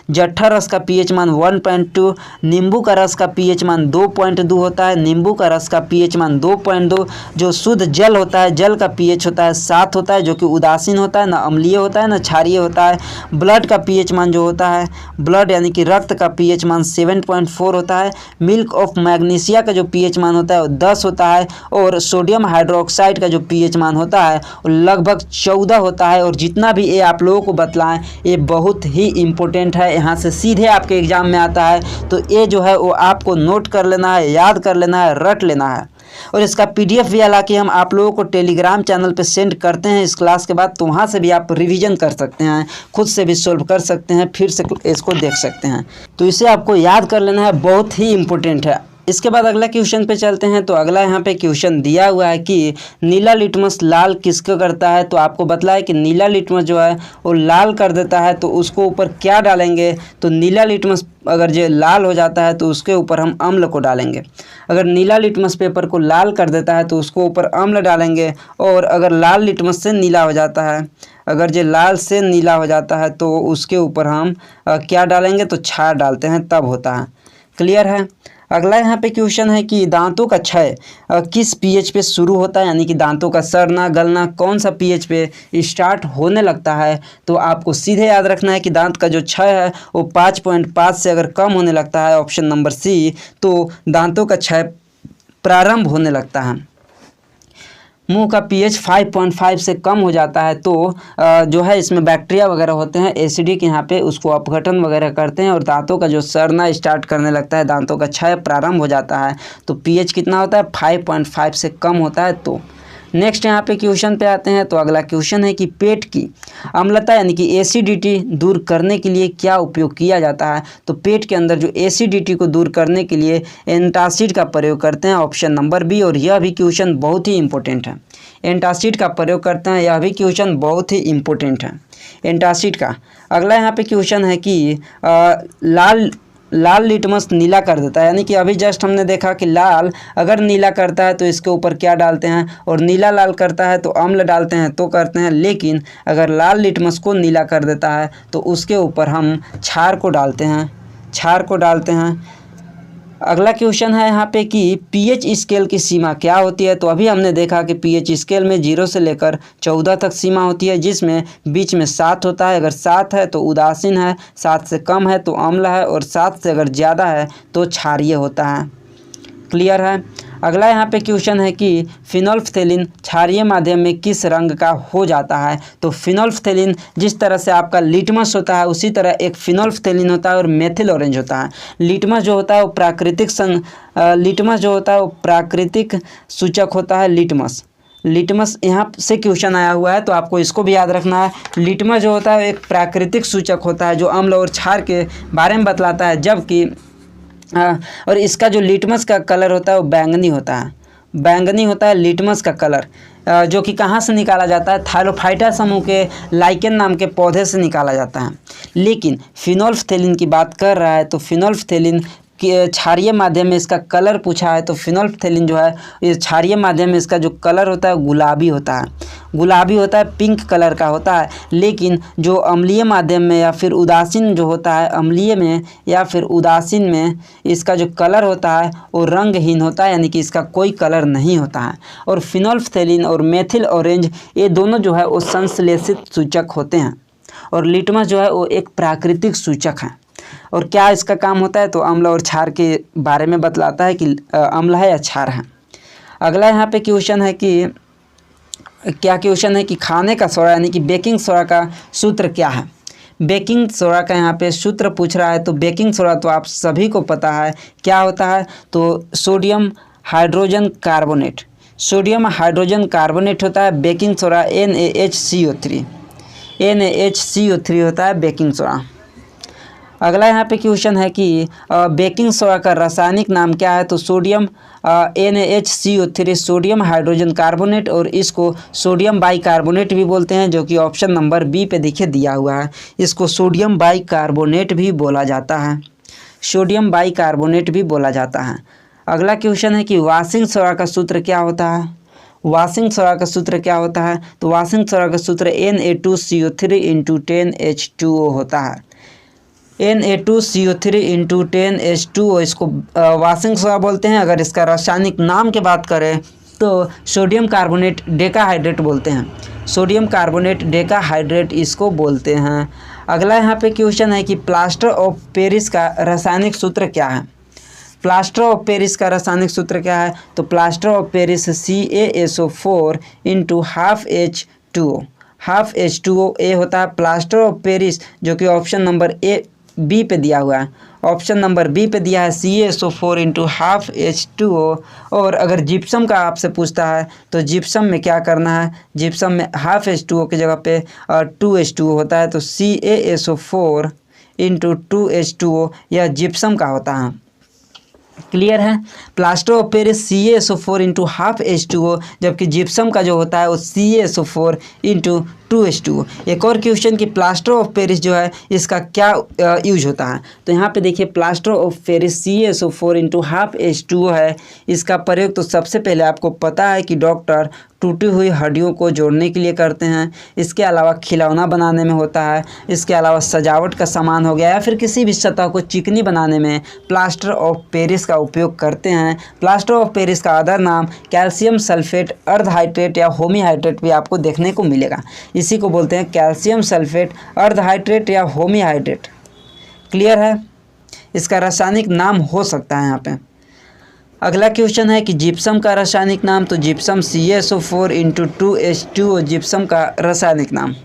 जठर रस का पीएच मान 1.2। नींबू का रस का पीएच मान 2.2 होता है, नींबू का रस का पीएच मान 2.2। जो शुद्ध जल होता है, जल का पीएच होता है 7 होता है, जो कि उदासीन होता है, ना अम्लीय होता है ना क्षारीय होता है। ब्लड का पीएच मान जो होता है, ब्लड यानी कि रक्त का पीएच मान 7.4 होता है। मिल्क ऑफ मैग्नीशिया का जो पीएच मान होता है वो 10 होता है, और सोडियम हाइड्रोक्साइड का जो पीएच मान होता है वो लगभग 14 होता है। और जितना भी ये आप लोगों को बतलाएं ये बहुत ही इम्पोर्टेंट है, यहाँ से सीधे आपके एग्जाम में आता है। तो ये जो है वो आपको नोट कर लेना है, याद कर लेना है, रट लेना है। और इसका पीडीएफ भी हालांकि हम आप लोगों को टेलीग्राम चैनल पे सेंड करते हैं इस क्लास के बाद, तो वहाँ से भी आप रिवीजन कर सकते हैं, खुद से भी सॉल्व कर सकते हैं, फिर से इसको देख सकते हैं। तो इसे आपको याद कर लेना है, बहुत ही इम्पोर्टेंट है। इसके बाद अगला क्वेश्चन पे चलते हैं। तो अगला यहाँ पे क्वेश्चन दिया हुआ है कि नीला लिटमस लाल किसको करता है? तो आपको बतला है कि नीला लिटमस जो है वो लाल कर देता है, तो उसको ऊपर क्या डालेंगे? तो नीला लिटमस अगर जो लाल हो जाता है तो उसके ऊपर हम अम्ल को डालेंगे। अगर नीला लिटमस पेपर को लाल कर देता है तो उसको ऊपर अम्ल डालेंगे, और अगर लाल लिटमस से नीला हो जाता है, अगर जो लाल से नीला हो जाता है तो उसके ऊपर हम क्या डालेंगे? तो क्षार डालते हैं, तब होता है। क्लियर है। अगला यहाँ पे क्वेश्चन है कि दांतों का क्षय किस पीएच पे शुरू होता है, यानी कि दांतों का सड़ना गलना कौन सा पीएच पे स्टार्ट होने लगता है? तो आपको सीधे याद रखना है कि दांत का जो क्षय है वो 5.5 से अगर कम होने लगता है, ऑप्शन नंबर सी, तो दांतों का क्षय प्रारंभ होने लगता है। मुंह का पीएच 5.5 से कम हो जाता है तो जो है इसमें बैक्टीरिया वगैरह होते हैं एसिडिक, यहाँ पे उसको अपघटन वगैरह करते हैं, और दांतों का जो सड़ना स्टार्ट करने लगता है, दांतों का क्षय प्रारंभ हो जाता है। तो पीएच कितना होता है? 5.5 से कम होता है। तो नेक्स्ट यहाँ पे क्वेश्चन पे आते हैं। तो अगला क्वेश्चन है कि पेट की अम्लता यानी कि एसिडिटी दूर करने के लिए क्या उपयोग किया जाता है? तो पेट के अंदर जो एसिडिटी को दूर करने के लिए एंटासिड का प्रयोग करते हैं, ऑप्शन नंबर बी। और यह भी क्वेश्चन बहुत ही इंपॉर्टेंट है, एंटासिड का प्रयोग करते हैं, यह भी क्वेश्चन बहुत ही इंपॉर्टेंट है एंटासिड का। अगला यहाँ पे क्वेश्चन है कि लाल लिटमस नीला कर देता है, यानी कि अभी जस्ट हमने देखा कि लाल अगर नीला करता है तो इसके ऊपर क्या डालते हैं, और नीला लाल करता है तो अम्ल डालते हैं, तो करते हैं। लेकिन अगर लाल लिटमस को नीला कर देता है तो उसके ऊपर हम क्षार को डालते हैं, क्षार को डालते हैं। अगला क्वेश्चन है यहाँ पे कि पीएच स्केल की सीमा क्या होती है? तो अभी हमने देखा कि पीएच स्केल में 0 से लेकर 14 तक सीमा होती है, जिसमें बीच में 7 होता है। अगर 7 है तो उदासीन है, 7 से कम है तो अम्ल है, और 7 से अगर ज़्यादा है तो क्षारीय होता है। क्लियर है। अगला यहाँ पे क्वेश्चन है कि फिनोल्फ्थेलिन क्षारीय माध्यम में किस रंग का हो जाता है। तो फिनोल्फ्थेलिन जिस तरह से आपका लिटमस होता है उसी तरह एक फिनोल्फ्थेलिन होता है और मेथिल ऑरेंज होता है। लिटमस जो होता है वो प्राकृतिक सूचक होता है। लिटमस यहाँ से क्वेश्चन आया हुआ है तो आपको इसको भी याद रखना है। लिटमस जो होता है एक प्राकृतिक सूचक होता है जो अम्ल और क्षार के बारे में बतलाता है, जबकि और इसका जो लिटमस का कलर होता है वो बैंगनी होता है लिटमस का कलर, जो कि कहाँ से निकाला जाता है, थायरोफाइटा समूह के लाइकेन नाम के पौधे से निकाला जाता है। लेकिन फिनोल्फ्थेलिन की बात कर रहा है तो फिनोल्फ्थेलिन क्षारीय माध्यम में इसका कलर पूछा है तो फिनोल्फ्थेलिन जो है इस क्षारीय माध्यम में इसका जो कलर होता है गुलाबी होता है, पिंक कलर का होता है। लेकिन जो अम्लीय माध्यम में या फिर उदासीन जो होता है, अम्लीय में या फिर उदासीन में इसका जो कलर होता है वो रंगहीन होता है, यानी कि इसका कोई कलर नहीं होता है। और फिनोल्फ्थेलिन और मेथिल ऑरेंज ये दोनों जो है वो संश्लेषित सूचक होते हैं और लिटमस जो है वो एक प्राकृतिक सूचक है। और क्या इसका काम होता है तो अम्ल और क्षार के बारे में बतलाता है कि अम्ल है या क्षार है। अगला यहाँ पे क्वेश्चन है कि खाने का सोडा यानी कि बेकिंग सोडा का सूत्र क्या है। बेकिंग सोडा का यहाँ पे सूत्र पूछ रहा है तो बेकिंग सोडा तो आप सभी को पता है क्या होता है, तो सोडियम हाइड्रोजन कार्बोनेट होता है बेकिंग सोडा। NaHCO3 होता है बेकिंग सोडा। अगला यहाँ पे क्वेश्चन है कि बेकिंग सोडा का रासायनिक नाम क्या है, तो sodium NaHCO3 sodium hydrogen carbonate, और इसको सोडियम बाइकार्बोनेट भी बोलते हैं, जो कि ऑप्शन नंबर बी पे देखिए दिया हुआ है। इसको सोडियम बाइकार्बोनेट भी बोला जाता है। अगला क्वेश्चन है कि वाशिंग सोडा का सूत्र क्या होता है। तो वाशिंग सोडा का सूत्र Na2CO3 × 10H2O होता है। Na2CO3 × 10H2O इसको वाशिंग सोडा बोलते हैं। अगर इसका रासायनिक नाम की बात करें तो सोडियम कार्बोनेट डेकाहाइड्रेट इसको बोलते हैं। अगला यहाँ पे क्वेश्चन है कि प्लास्टर ऑफ पेरिस का रासायनिक सूत्र क्या है। तो plaster of Paris CaSO4 × half H2O ए होता है प्लास्टर ऑफ पेरिस, जो कि ऑप्शन नंबर बी पे दिया हुआ है। CaSO4 × half H2O। और अगर जिप्सम का आपसे पूछता है तो जिप्सम में क्या करना है, जिप्सम में हाफ H2O की जगह पे 2H2O होता है, तो CaSO4 × 2H2O यह जिप्सम का होता है। क्लियर है। Plaster of Paris CaSO4 × half H2O, जबकि जिप्सम का जो होता है वो CaSO4 × 2H2O। एक और क्वेश्चन कि प्लास्टर ऑफ पेरिस जो है इसका क्या यूज होता है, तो यहाँ पे देखिए plaster of Paris CaSO4 × half H2O है। इसका प्रयोग तो सबसे पहले आपको पता है कि डॉक्टर टूटी हुई हड्डियों को जोड़ने के लिए करते हैं। इसके अलावा खिलौना बनाने में होता है। इसके अलावा सजावट का सामान हो गया या फिर किसी भी सतह को चिकनी बनाने में प्लास्टर ऑफ पेरिस का उपयोग करते हैं। प्लास्टर ऑफ पेरिस का अदर नाम कैल्शियम सल्फेट अर्ध हाइड्रेट या होमी हाइड्रेट भी आपको देखने को मिलेगा। इसी को बोलते हैं कैल्शियम सल्फेट अर्ध हाइड्रेट या होमी हाइड्रेट। क्लियर है। इसका रासायनिक नाम हो सकता है यहाँ पे। अगला क्वेश्चन है कि जिप्सम का रासायनिक नाम, तो जिप्सम CaSO4 × 2H2O जिप्सम का रासायनिक नाम।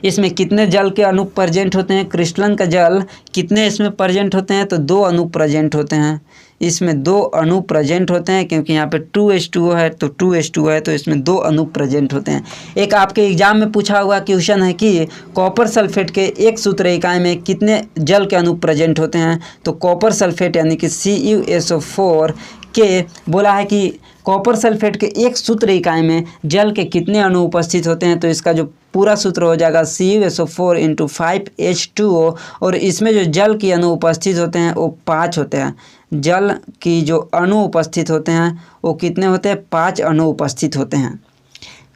इसमें कितने जल के अणु प्रेजेंट होते हैं, क्रिस्टलन का जल कितने इसमें प्रेजेंट होते हैं, तो 2 अणु प्रेजेंट होते हैं। इसमें 2 अणु प्रेजेंट होते हैं, क्योंकि यहाँ पे 2H2O है तो 2H2O है, तो इसमें 2 अणु प्रेजेंट होते हैं। एक आपके एग्जाम में पूछा हुआ क्वेश्चन है कि कॉपर सल्फेट के एक सूत्र इकाई में कितने जल के अणु प्रेजेंट होते हैं, तो कॉपर सल्फेट यानी कि CuSO4 के बोला है कि कॉपर सल्फेट के एक सूत्र इकाई में जल के कितने अणु उपस्थित होते हैं, तो इसका जो पूरा सूत्र हो जाएगा CuSO4 × 5H2O। और इसमें जो जल की अणु उपस्थित होते हैं वो 5 होते हैं। जल की जो अणु उपस्थित होते हैं वो कितने होते हैं, 5 अणु उपस्थित होते हैं।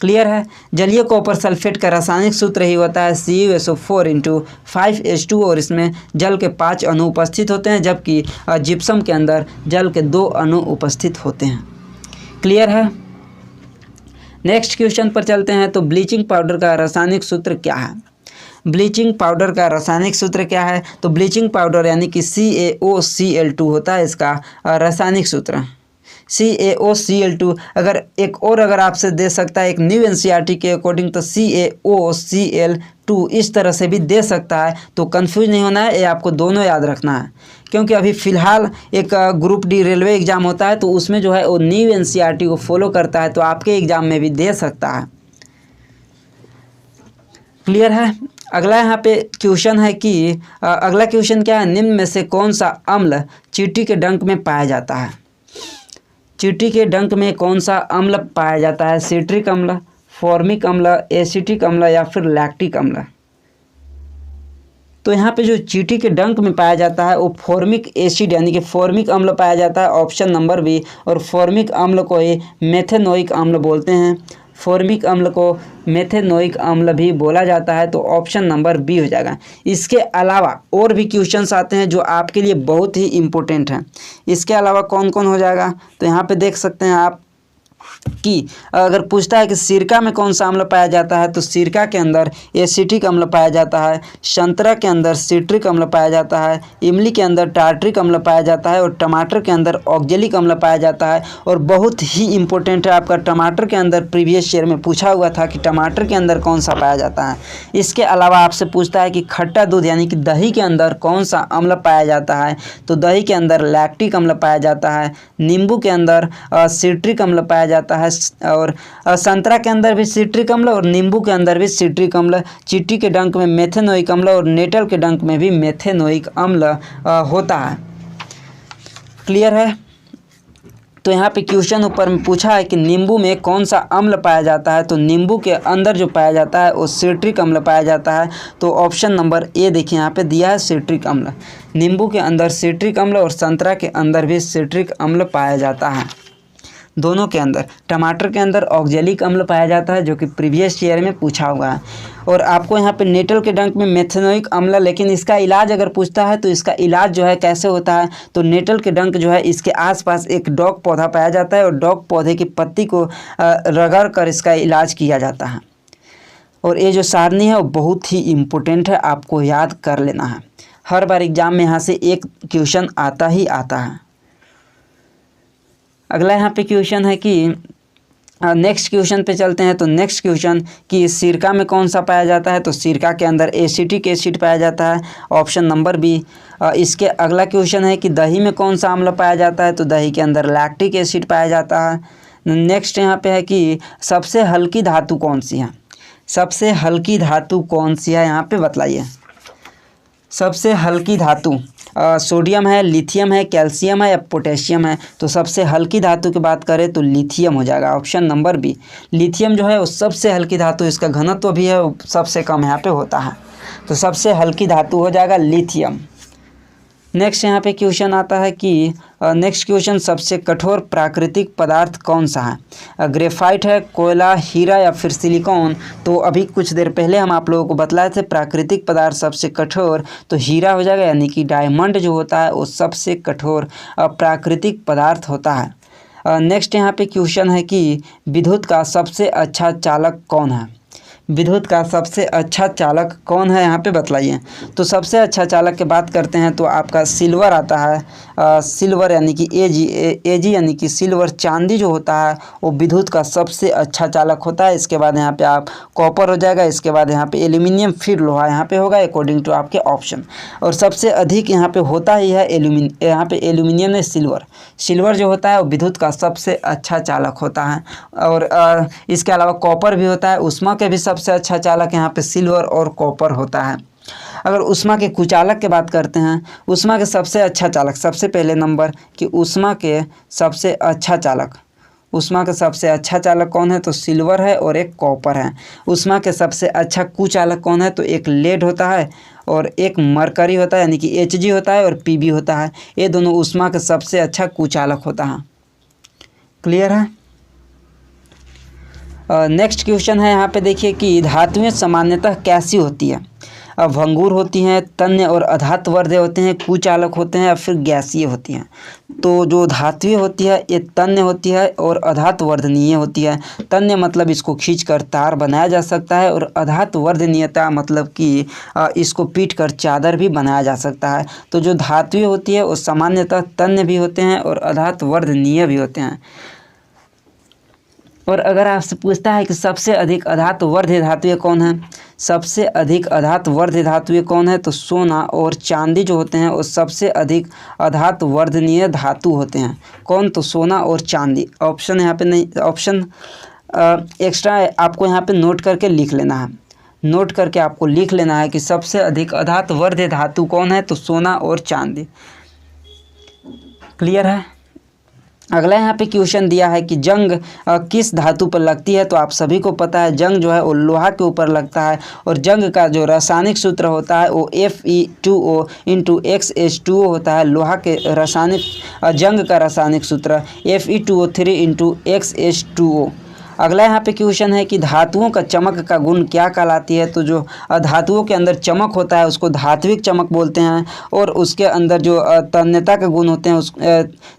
क्लियर है। जलीय कॉपर सल्फेट का रासायनिक सूत्र ही होता है CuSO4 × 5H2O, और इसमें जल के 5 अणु उपस्थित होते हैं, जबकि जिप्सम के अंदर जल के 2 अणु उपस्थित होते हैं। क्लियर है। नेक्स्ट क्वेश्चन पर चलते हैं। तो ब्लीचिंग पाउडर का रासायनिक सूत्र क्या है। ब्लीचिंग पाउडर का रासायनिक सूत्र क्या है, तो ब्लीचिंग पाउडर यानी कि CaOCl2 होता है इसका रासायनिक सूत्र। CaOCl2। अगर एक और अगर आपसे दे सकता है एक न्यू NCERT के अकॉर्डिंग तो CaOCl2 इस तरह से भी दे सकता है। तो कंफ्यूज नहीं होना है, ये आपको दोनों याद रखना है, क्योंकि अभी फ़िलहाल एक ग्रुप डी रेलवे एग्ज़ाम होता है तो उसमें जो है वो न्यू NCERT को फॉलो करता है, तो आपके एग्ज़ाम में भी दे सकता है। क्लियर है। अगला यहाँ पे क्वेश्चन है कि अगला क्वेश्चन क्या है, निम्न में से कौन सा अम्ल चींटी के डंक में पाया जाता है। चींटी के डंक में कौन सा अम्ल पाया जाता है, सिट्रिक अम्ल, फॉर्मिक अम्ल, एसिटिक अम्ल या फिर लैक्टिक अम्ल। तो यहाँ पे जो चींटी के डंक में पाया जाता है वो फॉर्मिक एसिड यानी कि फॉर्मिक अम्ल पाया जाता है, ऑप्शन नंबर बी। और फॉर्मिक अम्ल को ये मेथेनोइक अम्ल बोलते हैं, फॉर्मिक अम्ल को मेथेनोइक अम्ल भी बोला जाता है, तो ऑप्शन नंबर बी हो जाएगा। इसके अलावा और भी क्वेश्चंस आते हैं जो आपके लिए बहुत ही इम्पोर्टेंट हैं। इसके अलावा कौन कौन हो जाएगा, तो यहाँ पे देख सकते हैं आप कि अगर पूछता है कि सिरका में कौन सा अम्ल पाया जाता है, तो सिरका के अंदर एसिटिक अम्ल पाया जाता है, संतरा के अंदर सिट्रिक अम्ल पाया जाता है, इमली के अंदर टार्ट्रिक अम्ल पाया जाता है और टमाटर के अंदर ऑक्जेलिक अम्ल पाया जाता है। और बहुत ही इंपॉर्टेंट है आपका टमाटर के अंदर, प्रीवियस ईयर में पूछा हुआ था कि टमाटर के अंदर कौन सा पाया जाता है। इसके अलावा आपसे पूछता है कि खट्टा दूध यानी कि दही के अंदर कौन सा अम्ल पाया जाता है, तो दही के अंदर लैक्टिक अम्ल पाया जाता है, नींबू के अंदर सिट्रिक अम्ल पाया जाता है और संतरा के अंदर भी सिट्रिक अम्ल और नींबू के अंदर भी सिट्रिक अम्ल, चींटी के डंक में मेथेनोइक अम्ल और नेटल के डंक में भी मेथेनोइक अम्ल होता है। क्लियर है। तो यहाँ पे क्वेश्चन ऊपर में पूछा है कि नींबू में कौन सा अम्ल पाया जाता है, तो नींबू के अंदर जो पाया जाता है वो सिट्रिक अम्ल पाया जाता है, तो ऑप्शन नंबर ए देखिए यहाँ पे दिया है सिट्रिक अम्ल। नींबू के अंदर सिट्रिक अम्ल और संतरा के अंदर भी सिट्रिक अम्ल पाया जाता है, दोनों के अंदर। टमाटर के अंदर ऑक्जेलिक अम्ल पाया जाता है जो कि प्रीवियस ईयर में पूछा हुआ है। और आपको यहाँ पे नेटल के डंक में मेथेनोइक अम्ल, लेकिन इसका इलाज अगर पूछता है तो इसका इलाज जो है कैसे होता है, तो नेटल के डंक जो है इसके आसपास एक डॉग पौधा पाया जाता है और डॉग पौधे की पत्ती को रगड़ कर इसका इलाज किया जाता है। और ये जो सारणी है वो बहुत ही इम्पोर्टेंट है, आपको याद कर लेना है। हर बार एग्जाम में यहाँ से एक क्वेश्चन आता ही आता है। अगला यहाँ पे क्वेश्चन है कि नेक्स्ट क्वेश्चन पे चलते हैं। तो नेक्स्ट क्वेश्चन कि सिरका में कौन सा पाया जाता है, तो सिरका के अंदर एसिटिक एसिड पाया जाता है, ऑप्शन नंबर बी। इसके अगला क्वेश्चन है कि दही में कौन सा अम्ल पाया जाता है, तो दही के अंदर लैक्टिक एसिड पाया जाता है। नेक्स्ट यहाँ पे है कि सबसे हल्की धातु कौन सी है, सबसे हल्की धातु कौन सी है, यहाँ पे बतलाइए। सबसे हल्की धातु सोडियम है, लिथियम है, कैल्शियम है या पोटेशियम है, तो सबसे हल्की धातु की बात करें तो लिथियम हो जाएगा, ऑप्शन नंबर बी। लिथियम जो है वो सबसे हल्की धातु, इसका घनत्व भी है वो सबसे कम यहाँ पे होता है, तो सबसे हल्की धातु हो जाएगा लिथियम। नेक्स्ट यहाँ पे क्वेश्चन आता है कि नेक्स्ट क्वेश्चन सबसे कठोर प्राकृतिक पदार्थ कौन सा है, ग्रेफाइट है, कोयला, हीरा या फिर सिलिकॉन। तो अभी कुछ देर पहले हम आप लोगों को बतलाए थे प्राकृतिक पदार्थ सबसे कठोर, तो हीरा हो जाएगा, यानी कि डायमंड जो होता है वो सबसे कठोर प्राकृतिक पदार्थ होता है। नेक्स्ट यहाँ पे क्वेश्चन है कि विद्युत का सबसे अच्छा चालक कौन है, विद्युत का सबसे अच्छा चालक कौन है, यहाँ पे बतलाइए। तो सबसे अच्छा चालक की बात करते हैं तो आपका सिल्वर आता है, सिल्वर यानी कि एजी यानी कि सिल्वर, चांदी जो होता है वो विद्युत का सबसे अच्छा चालक होता है। इसके बाद यहाँ पे आप कॉपर हो जाएगा, इसके बाद यहाँ पे एल्यूमिनियम, फिर लोहा यहाँ पे होगा अकॉर्डिंग टू आपके ऑप्शन। और सबसे अधिक यहाँ पे होता ही है यहाँ पे एल्यूमिनियम में सिल्वर, सिल्वर जो होता है वो विद्युत का सबसे अच्छा चालक होता है। और इसके अलावा कॉपर भी होता है, उष्मा के भी सबसे अच्छा चालक यहाँ पे सिल्वर और कॉपर होता है। अगर उष्मा के कुचालक की बात करते हैं, उष्मा के सबसे अच्छा चालक, सबसे पहले नंबर कि उष्मा के सबसे अच्छा चालक, उष्मा का सबसे अच्छा चालक कौन है, तो सिल्वर है और एक कॉपर है। उष्मा के सबसे अच्छा कुचालक कौन है, तो एक लेड होता है और एक मरकरी होता है, यानी कि Hg होता है और Pb होता है। ये दोनों उष्मा के सबसे अच्छा कुचालक होता है। क्लियर है। नेक्स्ट क्वेश्चन है यहाँ पे देखिए कि धातुएं सामान्यतः कैसी होती है। भंगुर होती हैं, तन्य और अधातु वर्ध्य होते हैं, कुचालक होते हैं या फिर गैसीय होती हैं। तो जो धात्विक होती है ये तन्य होती है और अधातु वर्धनीय होती है। तन्य मतलब इसको खींचकर तार बनाया जा सकता है और अधातु वर्धनीयता मतलब कि इसको पीट कर चादर भी बनाया जा सकता है। तो जो धात्विक होती है वो सामान्यतः तन्य भी होते हैं और अधातु वर्धनीय भी होते हैं। और अगर आपसे पूछता है कि सबसे अधिक अधातु वर्ध्य धातुएं कौन है, सबसे अधिक अधातु वर्ध्य धातुएं कौन है, तो सोना और चांदी जो होते हैं वो सबसे अधिक अधातु वर्धनीय धातु होते हैं। कौन, तो सोना और चांदी। ऑप्शन यहाँ पे नहीं, ऑप्शन एक्स्ट्रा आपको यहाँ पे नोट करके लिख लेना है। नोट करके आपको लिख लेना है कि सबसे अधिक अधातु वर्ध्य धातु कौन है, तो सोना और चांदी। क्लियर है। अगला यहाँ पे क्वेश्चन दिया है कि जंग किस धातु पर लगती है, तो आप सभी को पता है जंग जो है वो लोहा के ऊपर लगता है और जंग का जो रासायनिक सूत्र होता है वो Fe2O इंटू XH2O होता है। लोहा के रासायनिक जंग का रासायनिक सूत्र Fe2O3 इंटू XH2O। अगला यहाँ पे क्वेश्चन है कि धातुओं का चमक का गुण क्या कहलाती है, तो जो धातुओं के अंदर चमक होता है उसको धात्विक चमक बोलते हैं और उसके अंदर जो तन्यता के गुण होते हैं उस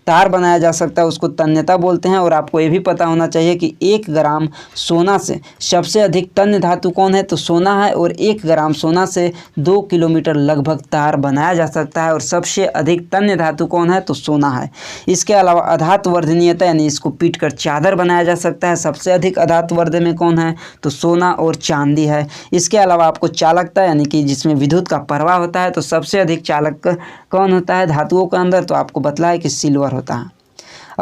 तार बनाया जा सकता है उसको तन्यता बोलते हैं। और आपको ये भी पता होना चाहिए कि 1 ग्राम सोना से सबसे अधिक तन्य धातु कौन है, तो सोना है और 1 ग्राम सोना से 2 किलोमीटर लगभग तार बनाया जा सकता है और सबसे अधिक तन्य धातु कौन है, तो सोना है। इसके अलावा अधातु वर्धनीयता यानी इसको पीट कर चादर बनाया जा सकता है। सबसे अधिक अधातु वर्ध्य में कौन है, तो सोना और चांदी है। इसके अलावा आपको चालकता यानी कि जिसमें विद्युत का प्रवाह होता है, तो सबसे अधिक चालक कौन होता है धातुओं के अंदर, तो आपको बतला है कि सिल्वर होता है।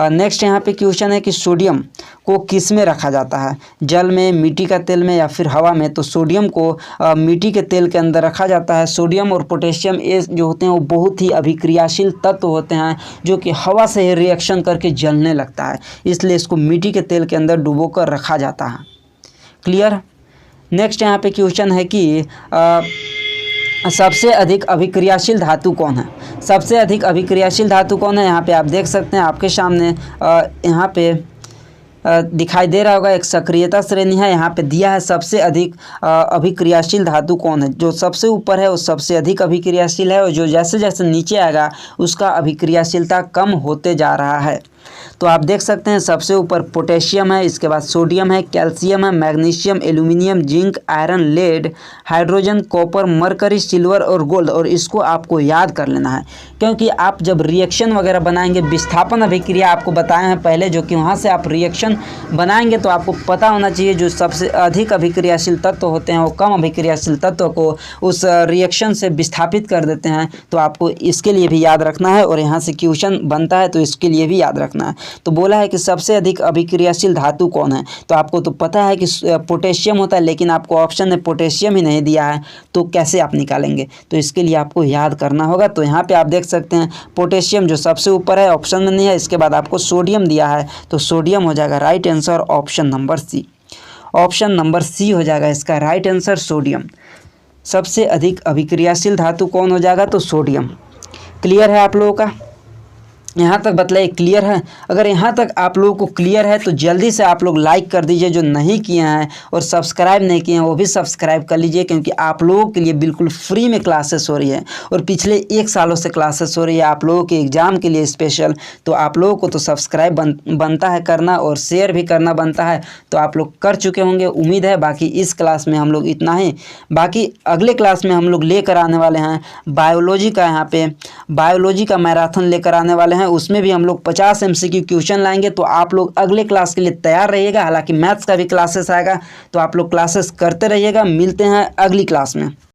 नेक्स्ट यहाँ पे क्वेश्चन है कि सोडियम को किस में रखा जाता है, जल में, मिट्टी का तेल में या फिर हवा में। तो सोडियम को मिट्टी के तेल के अंदर रखा जाता है। सोडियम और पोटेशियम ये जो होते हैं वो बहुत ही अभिक्रियाशील तत्व होते हैं जो कि हवा से ही रिएक्शन करके जलने लगता है, इसलिए इसको मिट्टी के तेल के अंदर डुबो कर रखा जाता है। क्लियर। नेक्स्ट यहाँ पे क्वेश्चन है कि सबसे अधिक अभिक्रियाशील धातु कौन है, सबसे अधिक अभिक्रियाशील धातु कौन है। यहाँ पे आप देख सकते हैं आपके सामने यहाँ पे दिखाई दे रहा होगा एक सक्रियता श्रेणी है, यहाँ पे दिया है सबसे अधिक अभिक्रियाशील धातु कौन है। जो सबसे ऊपर है वो सबसे अधिक अभिक्रियाशील है और जो जैसे जैसे नीचे आएगा उसका अभिक्रियाशीलता कम होते जा रहा है। तो आप देख सकते हैं सबसे ऊपर पोटेशियम है, इसके बाद सोडियम है, कैल्शियम है, magnesium, aluminium, zinc, iron, lead, hydrogen, copper, mercury, silver और गोल्ड। और इसको आपको याद कर लेना है क्योंकि आप जब रिएक्शन वगैरह बनाएंगे, विस्थापन अभिक्रिया आपको बताए हैं पहले, जो कि वहाँ से आप रिएक्शन बनाएंगे तो आपको पता होना चाहिए जो सबसे अधिक अभिक्रियाशील तत्व होते हैं वो कम अभिक्रियाशील तत्व को उस रिएक्शन से विस्थापित कर देते हैं। तो आपको इसके लिए भी याद रखना है और यहाँ से क्वेश्चन बनता है तो इसके लिए भी याद रखना है। तो बोला है कि सबसे अधिक अभिक्रियाशील धातु कौन है, तो आपको तो पता है कि पोटेशियम होता है, लेकिन आपको ऑप्शन में पोटेशियम ही नहीं दिया है तो कैसे आप निकालेंगे, तो इसके लिए आपको याद करना होगा। तो यहाँ पे आप देख सकते हैं पोटेशियम जो सबसे ऊपर है ऑप्शन में नहीं है, इसके बाद आपको सोडियम दिया है तो सोडियम हो जाएगा right answer option number C. Option number C हो जाएगा इसका राइट आंसर सोडियम। सबसे अधिक अभिक्रियाशील धातु कौन हो जाएगा, तो सोडियम। क्लियर है आप लोगों का, यहाँ तक बतलाइए क्लियर है। अगर यहाँ तक आप लोगों को क्लियर है तो जल्दी से आप लोग लाइक कर दीजिए, जो नहीं किए हैं और सब्सक्राइब नहीं किए हैं वो भी सब्सक्राइब कर लीजिए, क्योंकि आप लोगों के लिए बिल्कुल फ्री में क्लासेस हो रही है और पिछले 1 सालों से क्लासेस हो रही है आप लोगों के एग्ज़ाम के लिए स्पेशल। तो आप लोगों को तो सब्सक्राइब बनता है करना और शेयर भी करना बनता है, तो आप लोग कर चुके होंगे उम्मीद है। बाकी इस क्लास में हम लोग इतना ही, बाकी अगले क्लास में हम लोग लेकर आने वाले हैं बायोलॉजी का, यहाँ पे बायोलॉजी का मैराथन लेकर आने वाले हैं, उसमें भी हम लोग 50 MCQ क्वेश्चन लाएंगे। तो आप लोग अगले क्लास के लिए तैयार रहिएगा। हालांकि मैथ्स का भी क्लासेस आएगा तो आप लोग क्लासेस करते रहिएगा। मिलते हैं अगली क्लास में।